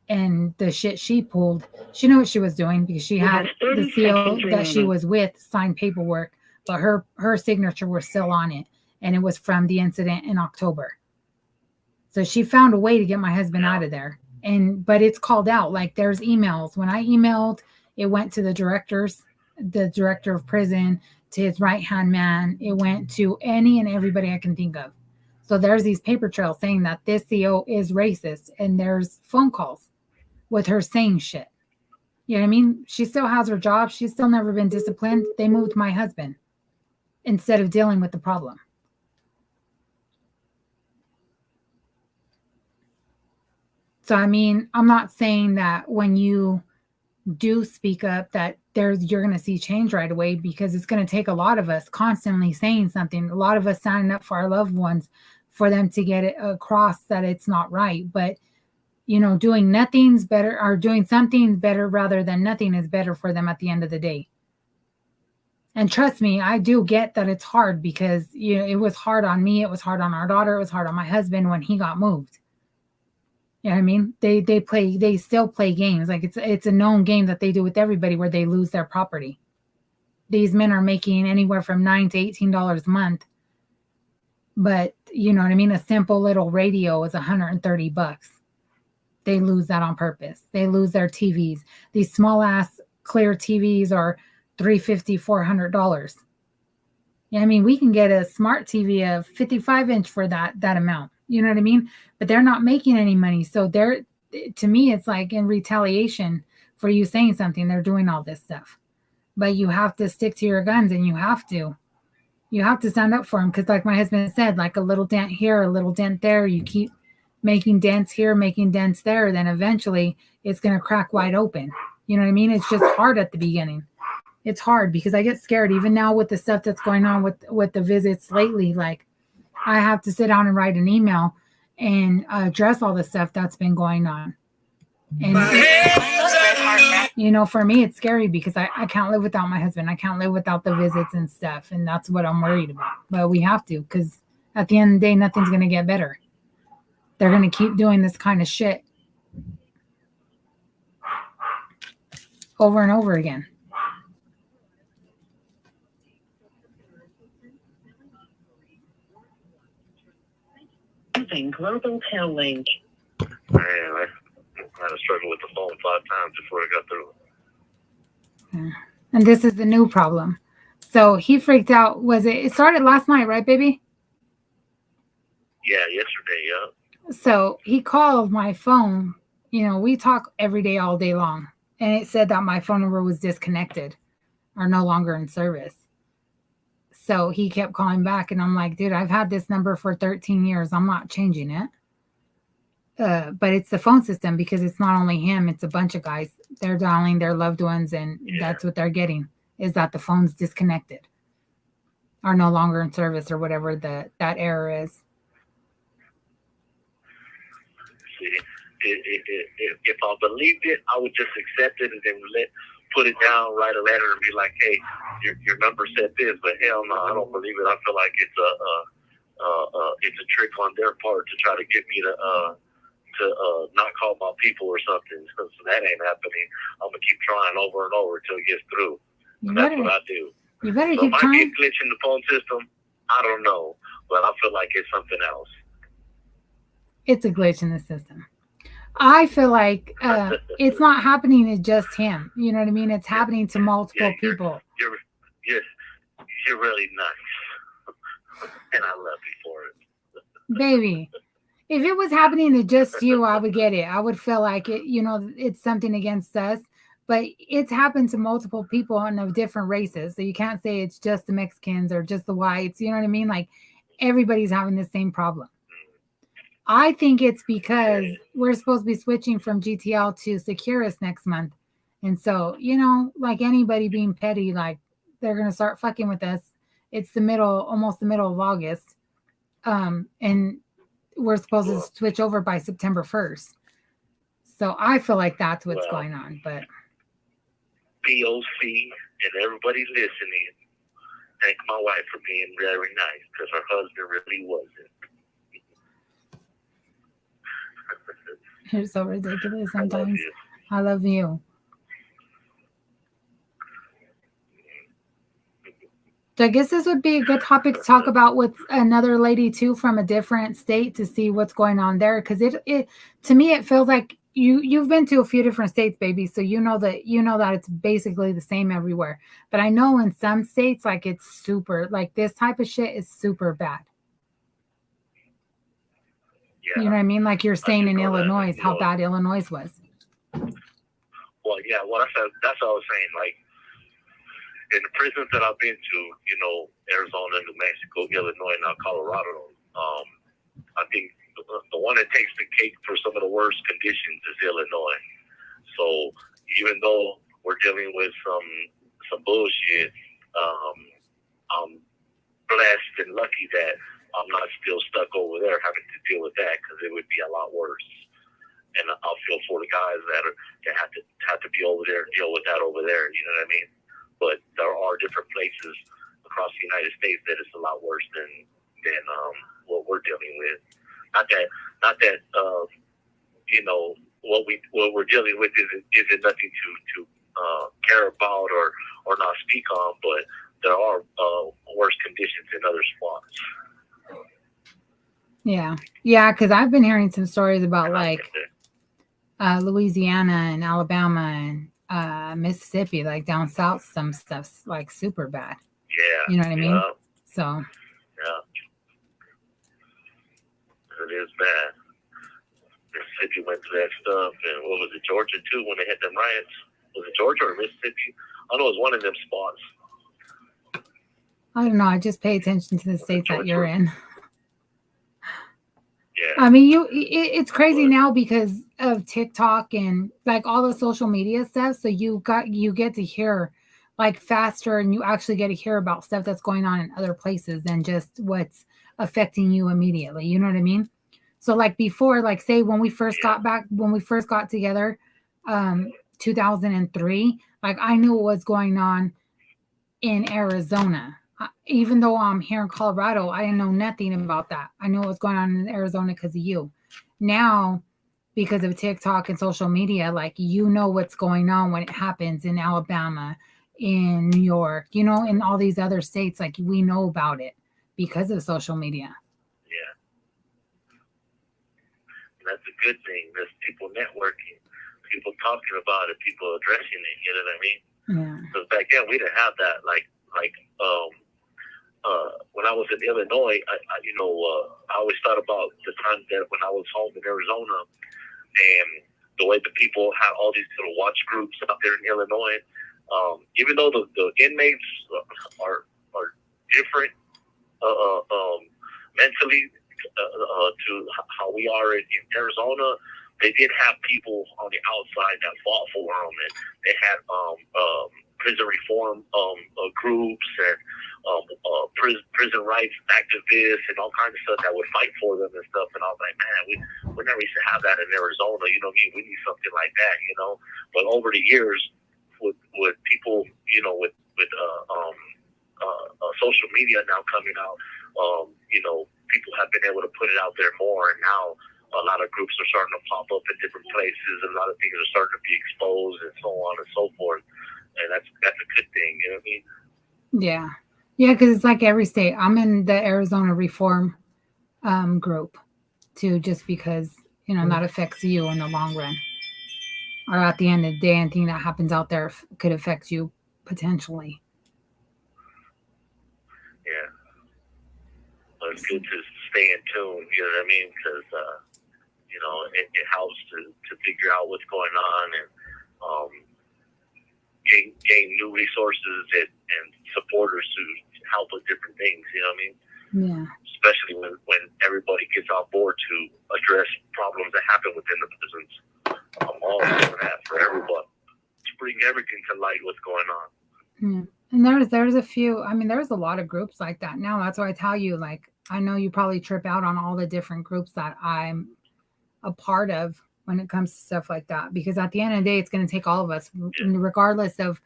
and the shit she pulled, she knew what she was doing, because she had the CO that she was with signed paperwork, but her signature was still on it. And it was from the incident in October. So she found a way to get my husband out of there. But it's called out. Like, there's emails. When I emailed, it went to the director of prison, to his right-hand man. It went to any and everybody I can think of. So there's these paper trails saying that this CO is racist, and there's phone calls with her saying shit. You know what I mean? She still has her job. She's still never been disciplined. They moved my husband instead of dealing with the problem. So, I mean, I'm not saying that when you do speak up that you're going to see change right away, because it's going to take a lot of us constantly saying something, a lot of us signing up for our loved ones, for them to get it across that it's not right. But, you know, doing nothing's better, or doing something better rather than nothing is better for them at the end of the day. And trust me, I do get that it's hard, because, you know, it was hard on me. It was hard on our daughter. It was hard on my husband when he got moved. You know what I mean? They still play games. Like, it's a known game that they do with everybody, where they lose their property. These men are making anywhere from $9 to $18 a month. But you know what I mean? A simple little radio is $130. They lose that on purpose. They lose their TVs. These small ass clear TVs are $350, $400. Yeah, I mean, we can get a smart TV, a 55-inch for that amount. You know what I mean? But they're not making any money. So to me, it's like in retaliation for you saying something, they're doing all this stuff. But you have to stick to your guns, and you have to stand up for them. Because like my husband said, like a little dent here, a little dent there, you keep making dents here, making dents there, then eventually it's going to crack wide open. You know what I mean? It's just hard at the beginning. It's hard, because I get scared even now with the stuff that's going on with the visits lately. Like, I have to sit down and write an email and address all the stuff that's been going on. And, you know, for me, it's scary, because I can't live without my husband. I can't live without the visits and stuff. And that's what I'm worried about. But we have to, because at the end of the day, nothing's going to get better. They're going to keep doing this kind of shit over and over again. Global Tel Link. Man, I had to struggle with the phone 5 times before I got through. Yeah. And this is the new problem. So he freaked out. It started last night, right, baby? Yeah, yesterday, yeah. So he called my phone. You know, we talk every day, all day long. And it said that my phone number was disconnected or no longer in service. So he kept calling back, and I'm like, dude, I've had this number for 13 years. I'm not changing it. But it's the phone system, because it's not only him, it's a bunch of guys. They're dialing their loved ones, and that's what they're getting, is that the phone's disconnected or no longer in service, or whatever that error is. See, if I believed it, I would just accept it and then put it down, write a letter, and be like, hey, your number said this, but hell no, I don't believe it. I feel like it's a trick on their part to try to get me to not call my people or something. So that ain't happening. I'm gonna keep trying over and over until it gets through. That's what I do. You better so keep it might trying. be a glitch in the phone system. I don't know, but I feel like it's something else. It's a glitch in the system. I feel like it's not happening to just him. You know what I mean? It's happening to multiple people. You're really nice, and I love you for it. Baby, if it was happening to just you, I would get it. I would feel like it, it's something against us. But it's happened to multiple people and of different races. So you can't say it's just the Mexicans or just the whites. You know what I mean? Like everybody's having the same problem. I think it's because we're supposed to be switching from GTL to Securus next month. And so, like anybody being petty, like they're going to start fucking with us. It's almost the middle of August. And we're supposed to switch over by September 1st. So I feel like that's what's going on. But POC and everybody listening, thank my wife for being very nice because her husband really wasn't. You're so ridiculous sometimes. I love you. So I guess this would be a good topic to talk about with another lady too from a different state to see what's going on there. Because it to me it feels like you've been to a few different states, baby. So you know that it's basically the same everywhere. But I know in some states like it's super like this type of shit is super bad. Yeah. You know what I mean? Like you're saying in Illinois, how bad Illinois was. Well, yeah. Well, that's what I was saying. Like. In the prisons that I've been to, Arizona, New Mexico, Illinois, now Colorado, I think the one that takes the cake for some of the worst conditions is Illinois. So even though we're dealing with some bullshit, I'm blessed and lucky that I'm not still stuck over there having to deal with that because it would be a lot worse. And I'll feel for the guys that have to be over there and deal with that over there. You know what I mean? But there are different places across the United States that it's a lot worse than what we're dealing with. Not that what we're dealing with isn't nothing to care about or not speak on, but there are worse conditions in other spots. Yeah, because I've been hearing some stories about Louisiana and Alabama and Mississippi, like down south, some stuff's like super bad. Yeah. You know what I mean? Yeah. So. Yeah. It is bad. Mississippi went through that stuff, and what was it, Georgia too, when they had them riots? Was it Georgia or Mississippi? I know it was one of them spots. I don't know. I just pay attention to the states that you're in. Yeah. I mean, it's crazy now because of TikTok and like all the social media stuff. So you get to hear like faster, and you actually get to hear about stuff that's going on in other places than just what's affecting you immediately. You know what I mean? So like before, like say when we first got together, 2003, like I knew what was going on in Arizona. Even though I'm here in Colorado, I didn't know nothing about that. I know what's going on in Arizona because of you. Now, because of TikTok and social media, like what's going on when it happens in Alabama, in New York, in all these other states, like we know about it because of social media. Yeah. That's a good thing. There's people networking, people talking about it, people addressing it, you know what I mean? Yeah. Because back then we didn't have that. When I was in Illinois, I always thought about the time that when I was home in Arizona and the way the people had all these little watch groups out there in Illinois. Even though the inmates are different mentally to how we are in Arizona, they did have people on the outside that fought for them, and they had prison reform groups and prison rights activists and all kinds of stuff that would fight for them and stuff. And I was like, man, we never used to have that in Arizona. You know what I mean? We need something like that, But over the years, with people, with social media now coming out, people have been able to put it out there more, and now a lot of groups are starting to pop up in different places, and a lot of things are starting to be exposed, and so on and so forth. And that's a good thing, you know what I mean? Yeah, because it's like every state. I'm in the Arizona Reform group too, just because that affects you in the long run, or at the end of the day, anything that happens out there could affect you potentially. Yeah, but it's good to stay in tune. You know what I mean? Because it helps to figure out what's going on and gain new resources and supporters to help with different things. You know what I mean? Yeah. Especially when everybody gets on board to address problems that happen within the prisons. I'm all doing that for everyone to bring everything to light. What's going on? Yeah. And there's a few. I mean, there's a lot of groups like that now. That's why I tell you, like, I know you probably trip out on all the different groups that I'm a part of when it comes to stuff like that. Because at the end of the day, it's going to take all of us, regardless of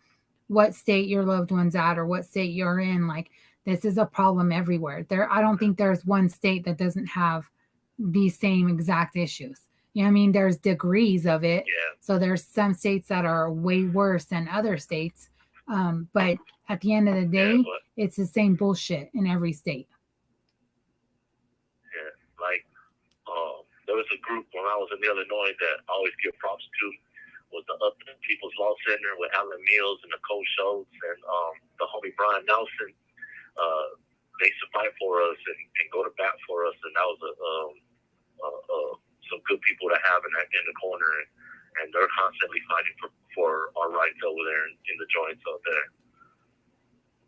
what state your loved one's at or what state you're in. Like, this is a problem everywhere. I don't think there's one state that doesn't have these same exact issues. You know what I mean? There's degrees of it. Yeah. So there's some states that are way worse than other states. But at the end of the day, it's the same bullshit in every state. Yeah, like there was a group when I was in Illinois that I always give props to, was the Upton People's Law Center with Alan Mills and Nicole Schultz and the homie Brian Nelson. They used to fight for us and go to bat for us, and that was some good people to have in the corner, and they're constantly fighting for our rights over there in the joints out there.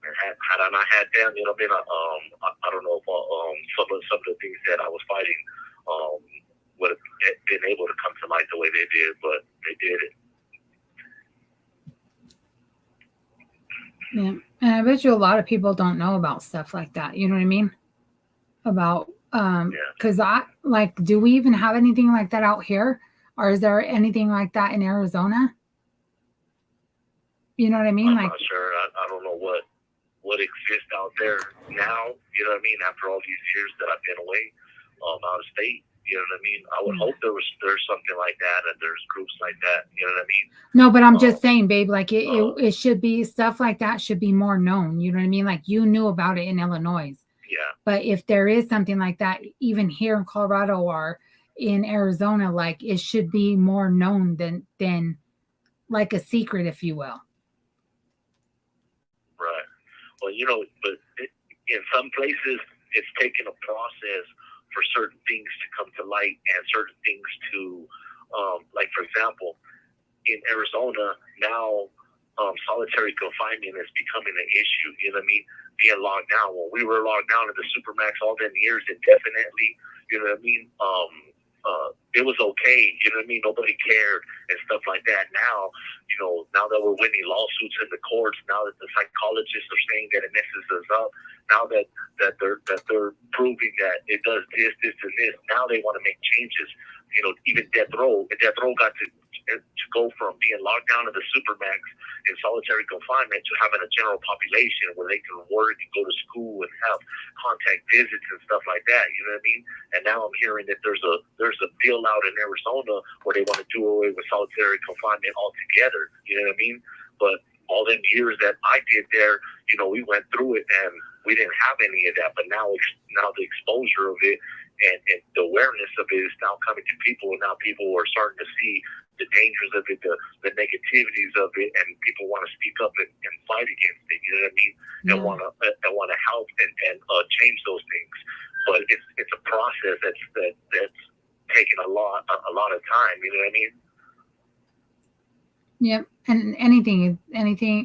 And had I not had them, you know what I mean? I don't know if some of the things that I was fighting would have been able to come to light the way they did, but they did it. Yeah, and I bet you a lot of people don't know about stuff like that. You know what I mean? About because do we even have anything like that out here, or is there anything like that in Arizona? You know what I mean? I'm not sure. I don't know what exists out there now. You know what I mean? After all these years that I've been away, out of state. You know what I mean? I would hope there's something like that, and there's groups like that. You know what I mean? No, but I'm just saying, babe, like it should be stuff like that should be more known. You know what I mean? Like you knew about it in Illinois. Yeah. But if there is something like that, even here in Colorado or in Arizona, like it should be more known than like a secret, if you will. Right. Well, but in some places, it's taken a process for certain things to come to light and certain things to, like, for example, in Arizona, now solitary confinement is becoming an issue, you know what I mean? Being locked down. When we were locked down in the Supermax all them years indefinitely, you know what I mean? It was okay, you know what I mean? Nobody cared and stuff like that. Now, now that we're winning lawsuits in the courts, now that the psychologists are saying that it messes us up, now that they're proving that it does this, and this, now they want to make changes. Even death row got to go from being locked down in the Supermax in solitary confinement to having a general population where they can work and go to school and have contact visits and stuff like that. You know what I mean? And now I'm hearing that there's a bill out in Arizona where they want to do away with solitary confinement altogether. You know what I mean? But all them years that I did there, we went through it and we didn't have any of that. But now the exposure of it and the awareness of it is now coming to people, and now people are starting to see the dangers of it, the negativities of it, and people want to speak up and fight against it. You know what I mean? Yeah. And want to help and change those things. But it's a process that's taking a lot of time. You know what I mean? Yep. And anything,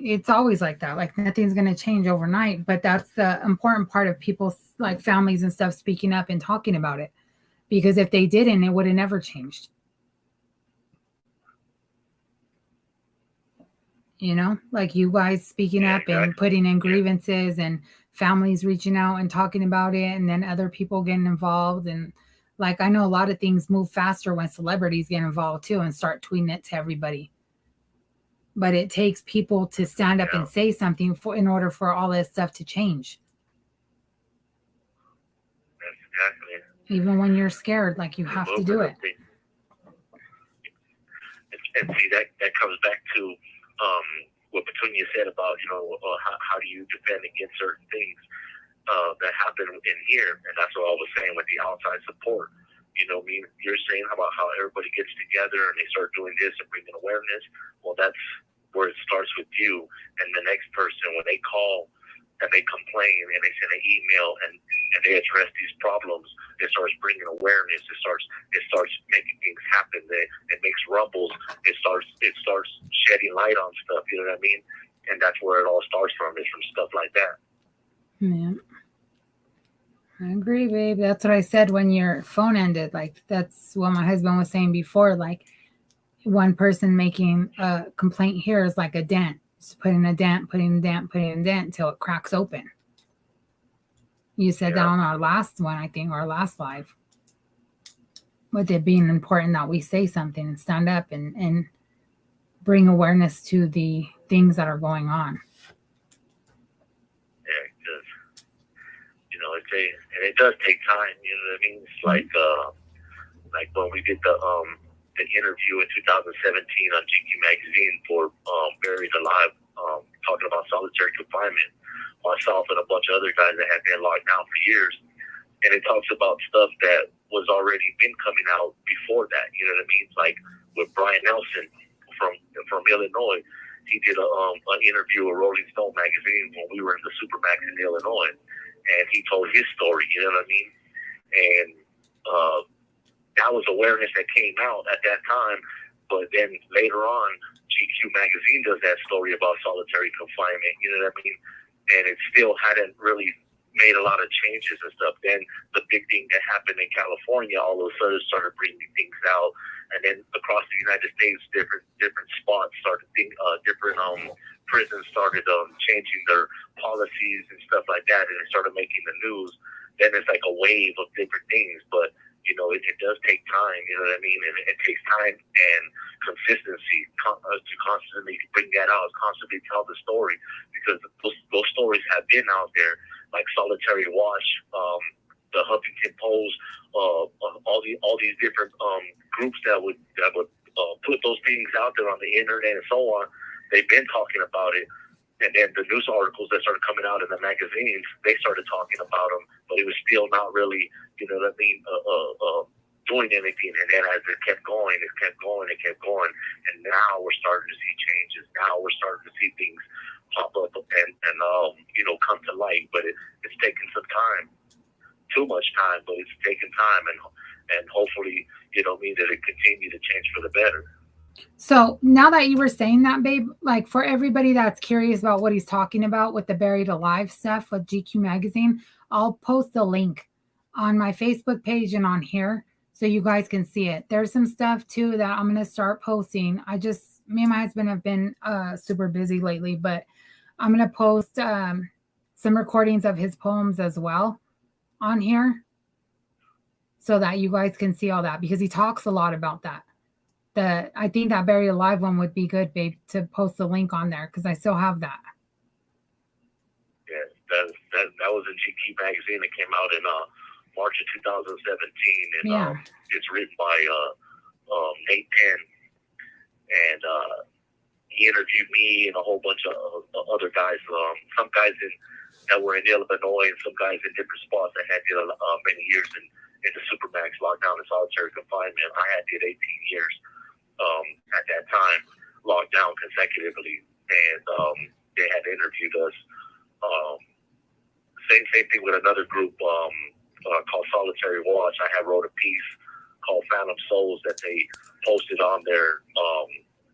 it's always like that. Like nothing's going to change overnight, but that's the important part of people's like families and stuff speaking up and talking about it. Because if they didn't, it would have never changed. Like you guys speaking up and putting in grievances and families reaching out and talking about it, and then other people getting involved. And like, I know a lot of things move faster when celebrities get involved too and start tweeting it to everybody. But it takes people to stand up and say something in order for all this stuff to change. Exactly. Even when you're scared, like you have to do it. And see, that comes back to what Petunia said about, how do you defend against certain things that happen in here. And that's what I was saying with the outside support. You're saying about how everybody gets together and they start doing this and bringing awareness. Well, that's where it starts with you and the next person when they call and they complain and they send an email and they address these problems, it starts bringing awareness. It starts making things happen. It makes rumbles. It starts shedding light on stuff. You know what I mean? And that's where it all starts from. Is from stuff like that. Yeah. I agree, babe. That's what I said when your phone ended. Like, that's what my husband was saying before. Like, one person making a complaint here is like a dent. Just putting a dent until it cracks open. You said that on our last one, I think, our last live. With it being important that we say something and stand up and bring awareness to the things that are going on. Yeah, because it does take time. You know what I mean? It's like when we did the interview in 2017 on GQ magazine for Buried Alive, talking about solitary confinement. Myself and a bunch of other guys that had been locked down for years, and it talks about stuff that was already been coming out before that. You know what I mean? Like with Brian Nelson from Illinois, he did an interview with Rolling Stone magazine when we were in the Supermax in Illinois, and he told his story. You know what I mean? And that was awareness that came out at that time. But then later on, GQ magazine does that story about solitary confinement. You know what I mean? And it still hadn't really made a lot of changes and stuff. Then the big thing that happened in California all of a sudden started bringing things out, and then across the United States, different spots started different prisons started changing their policies and stuff like that, and it started making the news. Then it's like a wave of different things, but it does take time. You know what I mean? And it takes time and consistency to constantly bring that out, constantly tell the story, because those stories have been out there, like Solitary Watch, the Huffington Post, all these different groups that would put those things out there on the internet and so on. They've been talking about it, and then the news articles that started coming out in the magazines, they started talking about them, but it was still not really, doing anything. And then as it kept going, and now we're starting to see changes. Now we're starting to see things pop up and come to light. But it's taken some time, too much time, but it's taken time, and hopefully, that it continue to change for the better. So now that you were saying that, babe, like for everybody that's curious about what he's talking about with the Buried Alive stuff with GQ magazine, I'll post a link on my Facebook page and on here so you guys can see it. There's some stuff too that I'm going to start posting. Me and my husband have been super busy lately, but I'm going to post some recordings of his poems as well on here so that you guys can see all that, because he talks a lot about that. I think that Buried Alive one would be good, babe, to post the link on there, because I still have that. Yeah, that was in GQ magazine. It came out in March of 2017, and it's written by Nate Penn, and he interviewed me and a whole bunch of other guys. Some guys that were in Illinois, and some guys in different spots that had did many years in the Supermax lockdown and solitary confinement. I had did 18 years at that time, locked down consecutively, and they had interviewed us. Same thing with another group called Solitary Watch. I had wrote a piece called Phantom Souls that they posted on there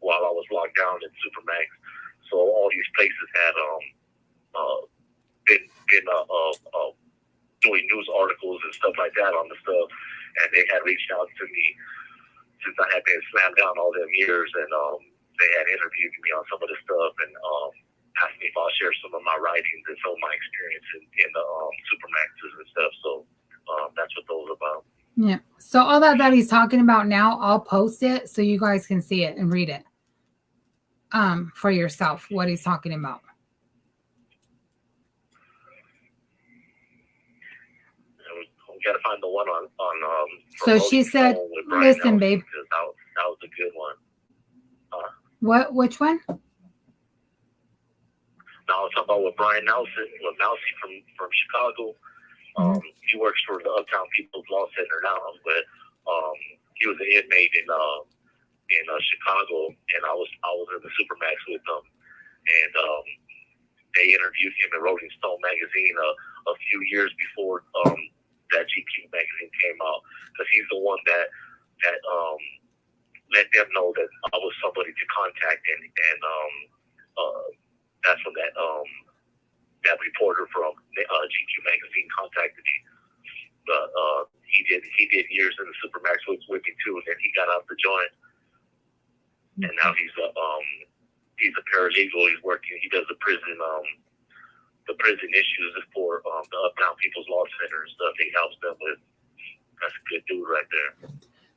while I was locked down in Supermax. So all these places had been doing news articles and stuff like that on the stuff, and they had reached out to me since I had been slammed down all them years, and they had interviewed me on some of the stuff and asked me if I'll share some of my writings and some of my experience in the Supermaxes and stuff. So that's what those are about. Yeah. So all that he's talking about now, I'll post it so you guys can see it and read it for yourself, what he's talking about. We got to find the one on so she said, listen, babe. That was a good one. Which one? Now I was talking about with Brian Nelson, with Mousy from Chicago. He works for the Uptown People's Law Center now, but he was an inmate in Chicago, and I was in the Supermax with them, and they they interviewed him in Rolling Stone magazine a few years before that GQ magazine came out, because he's the one that let them know that I was somebody to contact, and that's when that reporter from GQ magazine contacted me. He did years in the Supermax with me too, and then he got out the joint, and now he's a paralegal. He's working. He does the prison issues for the Uptown People's Law Center and stuff. He helps them with. That's a good dude right there.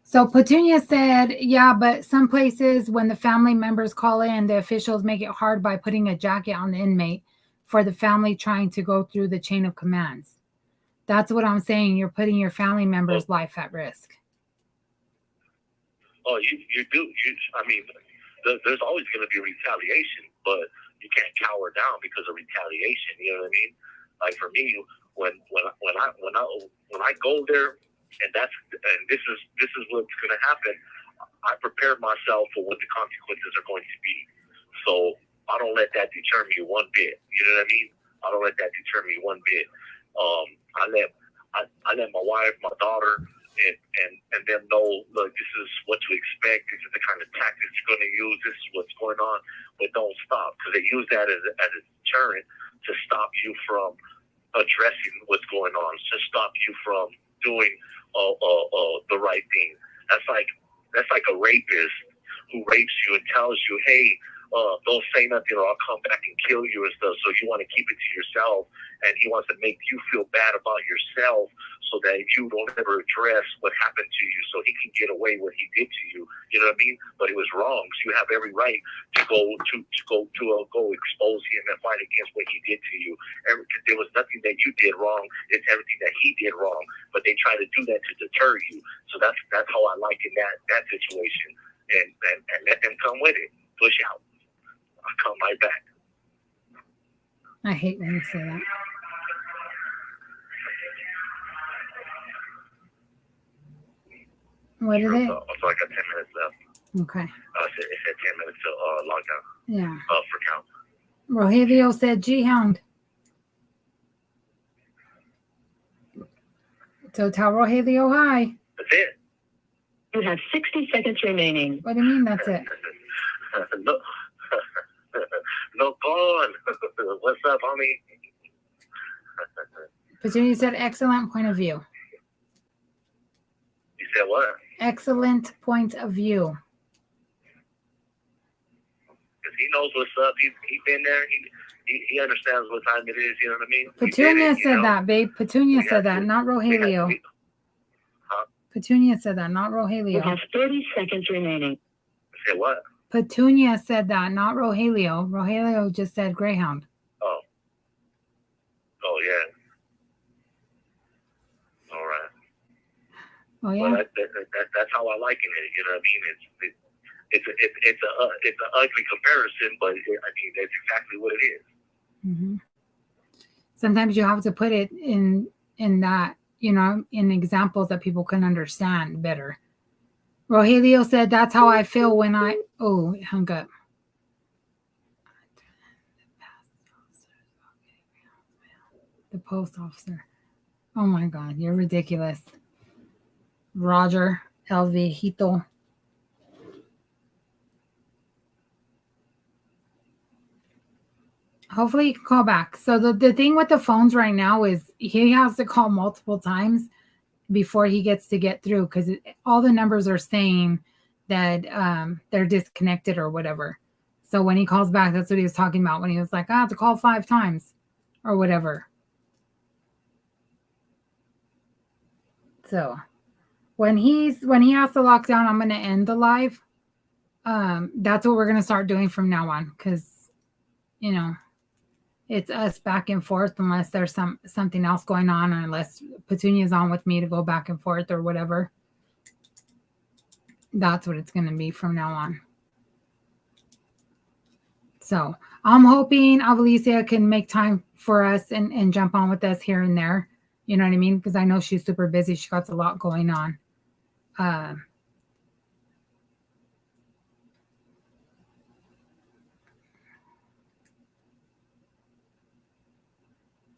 So Petunia said, yeah, but some places when the family members call in, the officials make it hard by putting a jacket on the inmate for the family trying to go through the chain of commands. That's what I'm saying. You're putting your family member's life at risk. Oh, you do. I mean, there's always going to be retaliation, but you can't cower down because of retaliation. You know what I mean? Like for me, when I go there, and this is what's going to happen. I prepare myself for what the consequences are going to be. So I don't let that deter me one bit. You know what I mean? I don't let that deter me one bit. I let my wife, my daughter, and them know, look, this is what to expect. This is the kind of tactics you're going to use. This is what's going on. But don't stop, because they use that as a deterrent to stop you from addressing what's going on, to stop you from doing the right thing. That's like a rapist who rapes you and tells you, hey, don't say nothing or I'll come back and kill you and stuff. So you want to keep it to yourself, and he wants to make you feel bad about yourself so that you don't ever address what happened to you, so he can get away what he did to you. You know what I mean? But it was wrong. So you have every right to go expose him and fight against what he did to you. There was nothing that you did wrong. It's everything that he did wrong. But they try to do that to deter you. So that's how I liken that situation. And let them come with it. Push out. I'll come right back. I hate when you say that. What are they? So I got 10 minutes left. Okay. It said 10 minutes to log out. Yeah. For count. Rogelio said G-Hound. So tell Rogelio hi. That's it. You have 60 seconds remaining. What do you mean that's it? No, go on. What's up, homie? Petunia said excellent point of view. You said what? Excellent point of view. Because he knows what's up. He's been there. He understands what time it is. You know what I mean? Petunia said that, babe. Petunia said that, not Rogelio. Petunia said that, not You Rogelio. have 30 seconds remaining. Said what? Petunia said that, not Rogelio. Rogelio just said Greyhound. Oh yeah. All right. Oh yeah. Well, that's how I liken it. You know what I mean? It's an ugly comparison, but I mean that's exactly what it is. Mm-hmm. Sometimes you have to put it in that, you know, in examples that people can understand better. Rogelio said, that's how I feel when it hung up. The post officer. Oh my God, you're ridiculous. Roger El Viejito. Hopefully you can call back. So the thing with the phones right now is he has to call multiple times before he gets to get through, because all the numbers are saying that they're disconnected or whatever. So when he calls back, that's what he was talking about when he was like, I have to call 5 times or whatever. So when he has to lock down, I'm going to end the live. That's what we're going to start doing from now on, because, you know, it's us back and forth unless there's something else going on, or unless Petunia's on with me to go back and forth or whatever. That's what it's going to be from now on. So I'm hoping Avelicia can make time for us and jump on with us here and there. You know what I mean? Because I know she's super busy. She got a lot going on.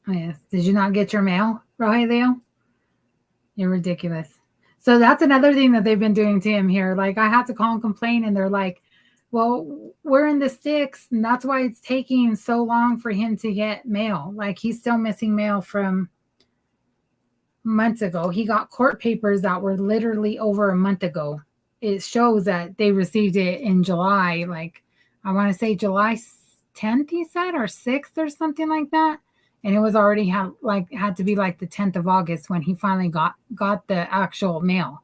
Oh, yes. Did you not get your mail, Rogelio? You're ridiculous. So that's another thing that they've been doing to him here. Like, I had to call and complain, and they're like, well, we're in the sticks, and that's why it's taking so long for him to get mail. Like, he's still missing mail from months ago. He got court papers that were literally over a month ago. It shows that they received it in July, like, I want to say July 10th, he said, or 6th or something like that. And it was already had to be like the 10th of August when he finally got the actual mail.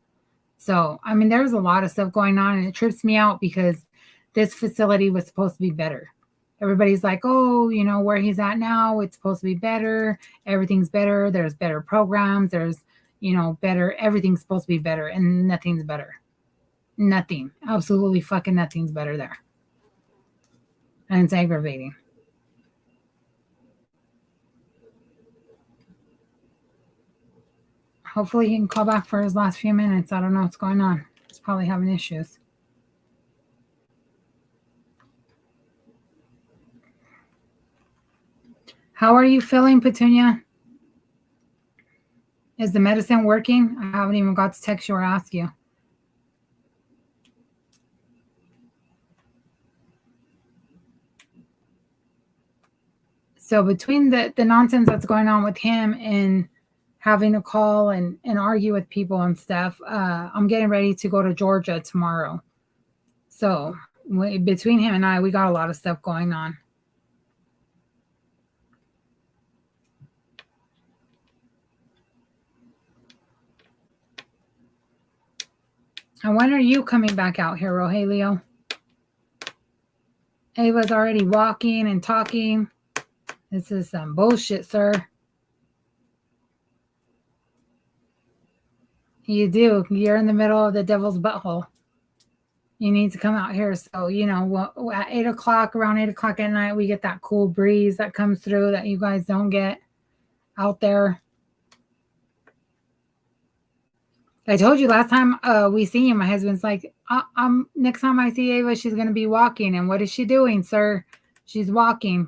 So, I mean, there's a lot of stuff going on, and it trips me out because this facility was supposed to be better. Everybody's like, oh, you know, where he's at now, it's supposed to be better. Everything's better. There's better programs. There's, you know, better. Everything's supposed to be better, and nothing's better. Nothing. Absolutely fucking nothing's better there. And it's aggravating. Hopefully he can call back for his last few minutes. I don't know what's going on. He's probably having issues. How are you feeling, Petunia? Is the medicine working? I haven't even got to text you or ask you. So between the nonsense that's going on with him and having to call and argue with people and stuff, I'm getting ready to go to Georgia tomorrow. So between him and I, we got a lot of stuff going on. And when are you coming back out here, Rogelio? Ava's already walking and talking. This is some bullshit, sir. You do. You're in the middle of the devil's butthole. You need to come out here. So, you know, at 8 o'clock, around 8 o'clock at night, we get that cool breeze that comes through that you guys don't get out there. I told you last time we see him, my husband's like, next time I see Ava, she's going to be walking. And what is she doing, sir? She's walking.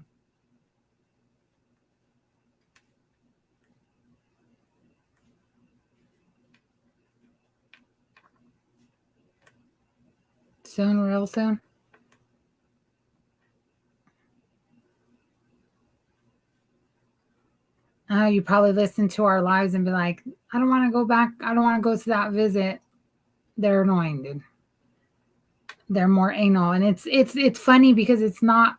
Soon, real soon. You probably listen to our lives and be like, I don't want to go back. I don't want to go to that visit. They're annoying, dude. They're more anal. And it's funny because it's not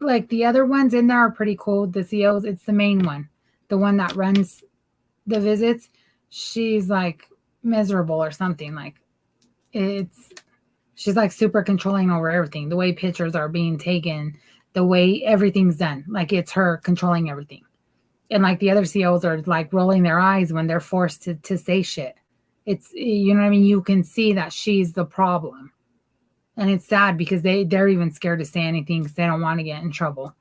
like the other ones in there are pretty cool. The COs, it's the main one. The one that runs the visits. She's like miserable or something. Like she's like super controlling over everything. The way pictures are being taken, the way everything's done. Like it's her controlling everything. And like the other COs are like rolling their eyes when they're forced to say shit. It's, you know what I mean? You can see that she's the problem. And it's sad because they're even scared to say anything because they don't want to get in trouble.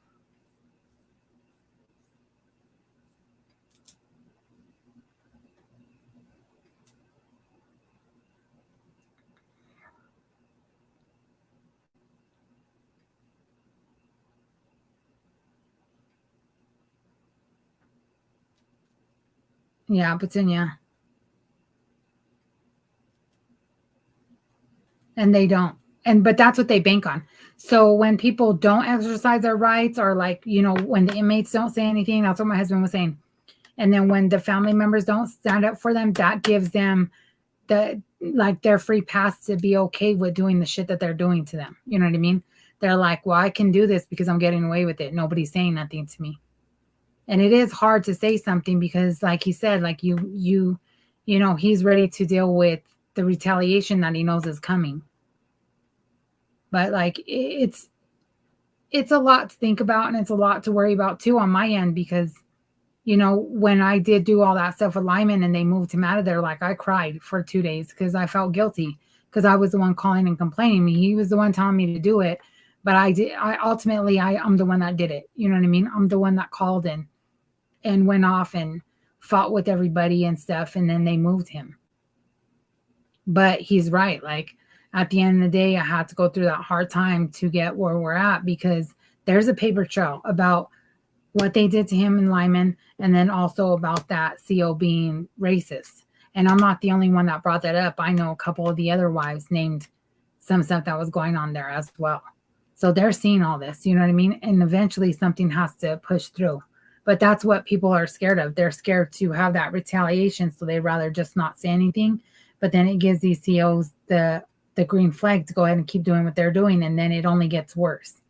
Yeah, Petunia. And they don't. But that's what they bank on. So when people don't exercise their rights, or like, you know, when the inmates don't say anything, that's what my husband was saying. And then when the family members don't stand up for them, that gives them their free pass to be okay with doing the shit that they're doing to them. You know what I mean? They're like, well, I can do this because I'm getting away with it. Nobody's saying nothing to me. And it is hard to say something because, like he said, like you know, he's ready to deal with the retaliation that he knows is coming. But like it's a lot to think about, and it's a lot to worry about too on my end because, you know, when I did do all that stuff with Lyman and they moved him out of there, like I cried for 2 days because I felt guilty because I was the one calling and complaining. He was the one telling me to do it, but I'm the one that did it. You know what I mean? I'm the one that called and went off and fought with everybody and stuff, and then they moved him. But he's right. Like at the end of the day, I had to go through that hard time to get where we're at because there's a paper trail about what they did to him in Lyman, and then also about that CO being racist. And I'm not the only one that brought that up. I know a couple of the other wives named some stuff that was going on there as well. So they're seeing all this, you know what I mean? And eventually something has to push through. But that's what people are scared of. They're scared to have that retaliation, so they'd rather just not say anything. But then it gives these COs the green flag to go ahead and keep doing what they're doing, and then it only gets worse.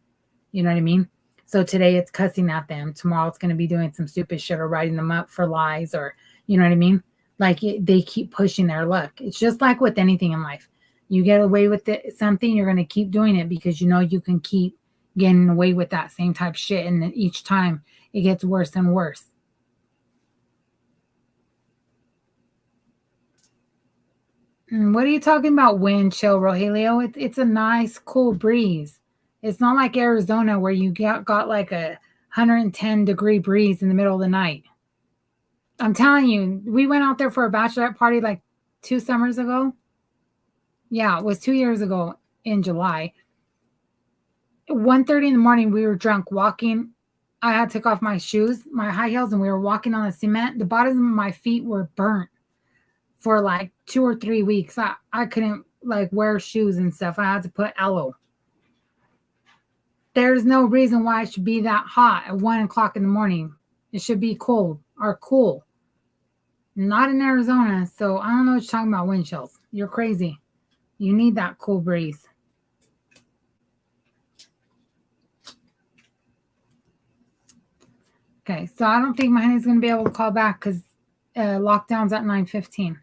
You know what I mean? So today it's cussing at them. Tomorrow it's going to be doing some stupid shit or writing them up for lies, or, you know what I mean? Like they keep pushing their luck. It's just like with anything in life. You get away with something, you're going to keep doing it because you know you can keep getting away with that same type of shit. And then each time it gets worse and worse. What are you talking about, wind chill, Rogelio? It's a nice, cool breeze. It's not like Arizona where you got like a 110-degree breeze in the middle of the night. I'm telling you, we went out there for a bachelorette party like 2 summers ago. Yeah, it was 2 years ago in July. 1:30 in the morning, we were drunk walking. I had to take off my shoes, my high heels, and we were walking on the cement. The bottoms of my feet were burnt for like 2 or 3 weeks. I couldn't like wear shoes and stuff. I had to put aloe. There's no reason why it should be that hot at 1 o'clock in the morning. It should be cold or cool. Not in Arizona. So I don't know what you're talking about, wind chills. You're crazy. You need that cool breeze. Okay, so I don't think my honey's going to be able to call back because lockdown's at 9:15.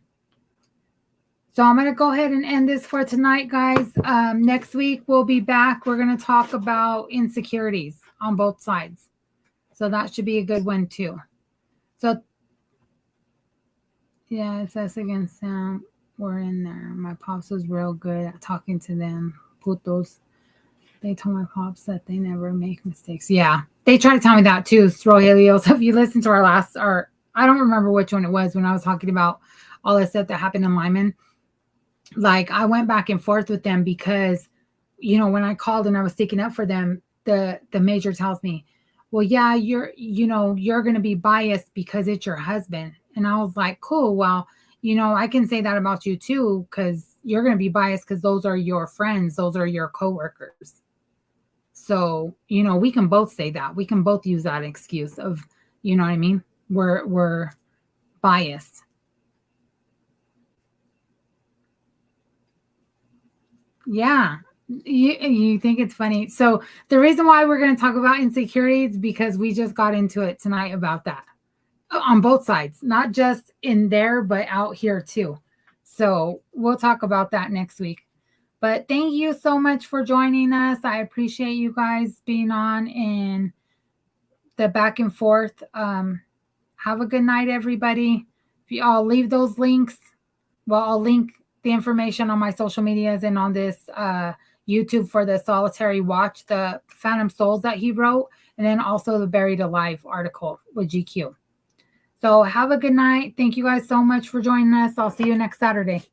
So I'm going to go ahead and end this for tonight, guys. Next week, we'll be back. We're going to talk about insecurities on both sides. So that should be a good one, too. So, yeah, it's us against Sam. We're in there. My pops was real good at talking to them. Putos. They told my pops that they never make mistakes. Yeah, they try to tell me that, too, Rogelio. So if you listen to I don't remember which one it was when I was talking about all the stuff that happened in Lyman. Like, I went back and forth with them because, you know, when I called and I was sticking up for them, the major tells me, well, yeah, you're going to be biased because it's your husband. And I was like, cool. Well, you know, I can say that about you too, because you're going to be biased because those are your friends. Those are your coworkers. So, you know, we can both say that. We can both use that excuse of, you know what I mean? We're biased. Yeah. You think it's funny. So the reason why we're going to talk about insecurity is because we just got into it tonight about that on both sides, not just in there, but out here too. So we'll talk about that next week. But thank you so much for joining us. I appreciate you guys being on and the back and forth. Have a good night, everybody. If you all leave those links, well, I'll link the information on my social medias and on this YouTube for the Solitary Watch, the Phantom Souls that he wrote, and then also the Buried Alive article with GQ. So have a good night. Thank you guys so much for joining us. I'll see you next Saturday.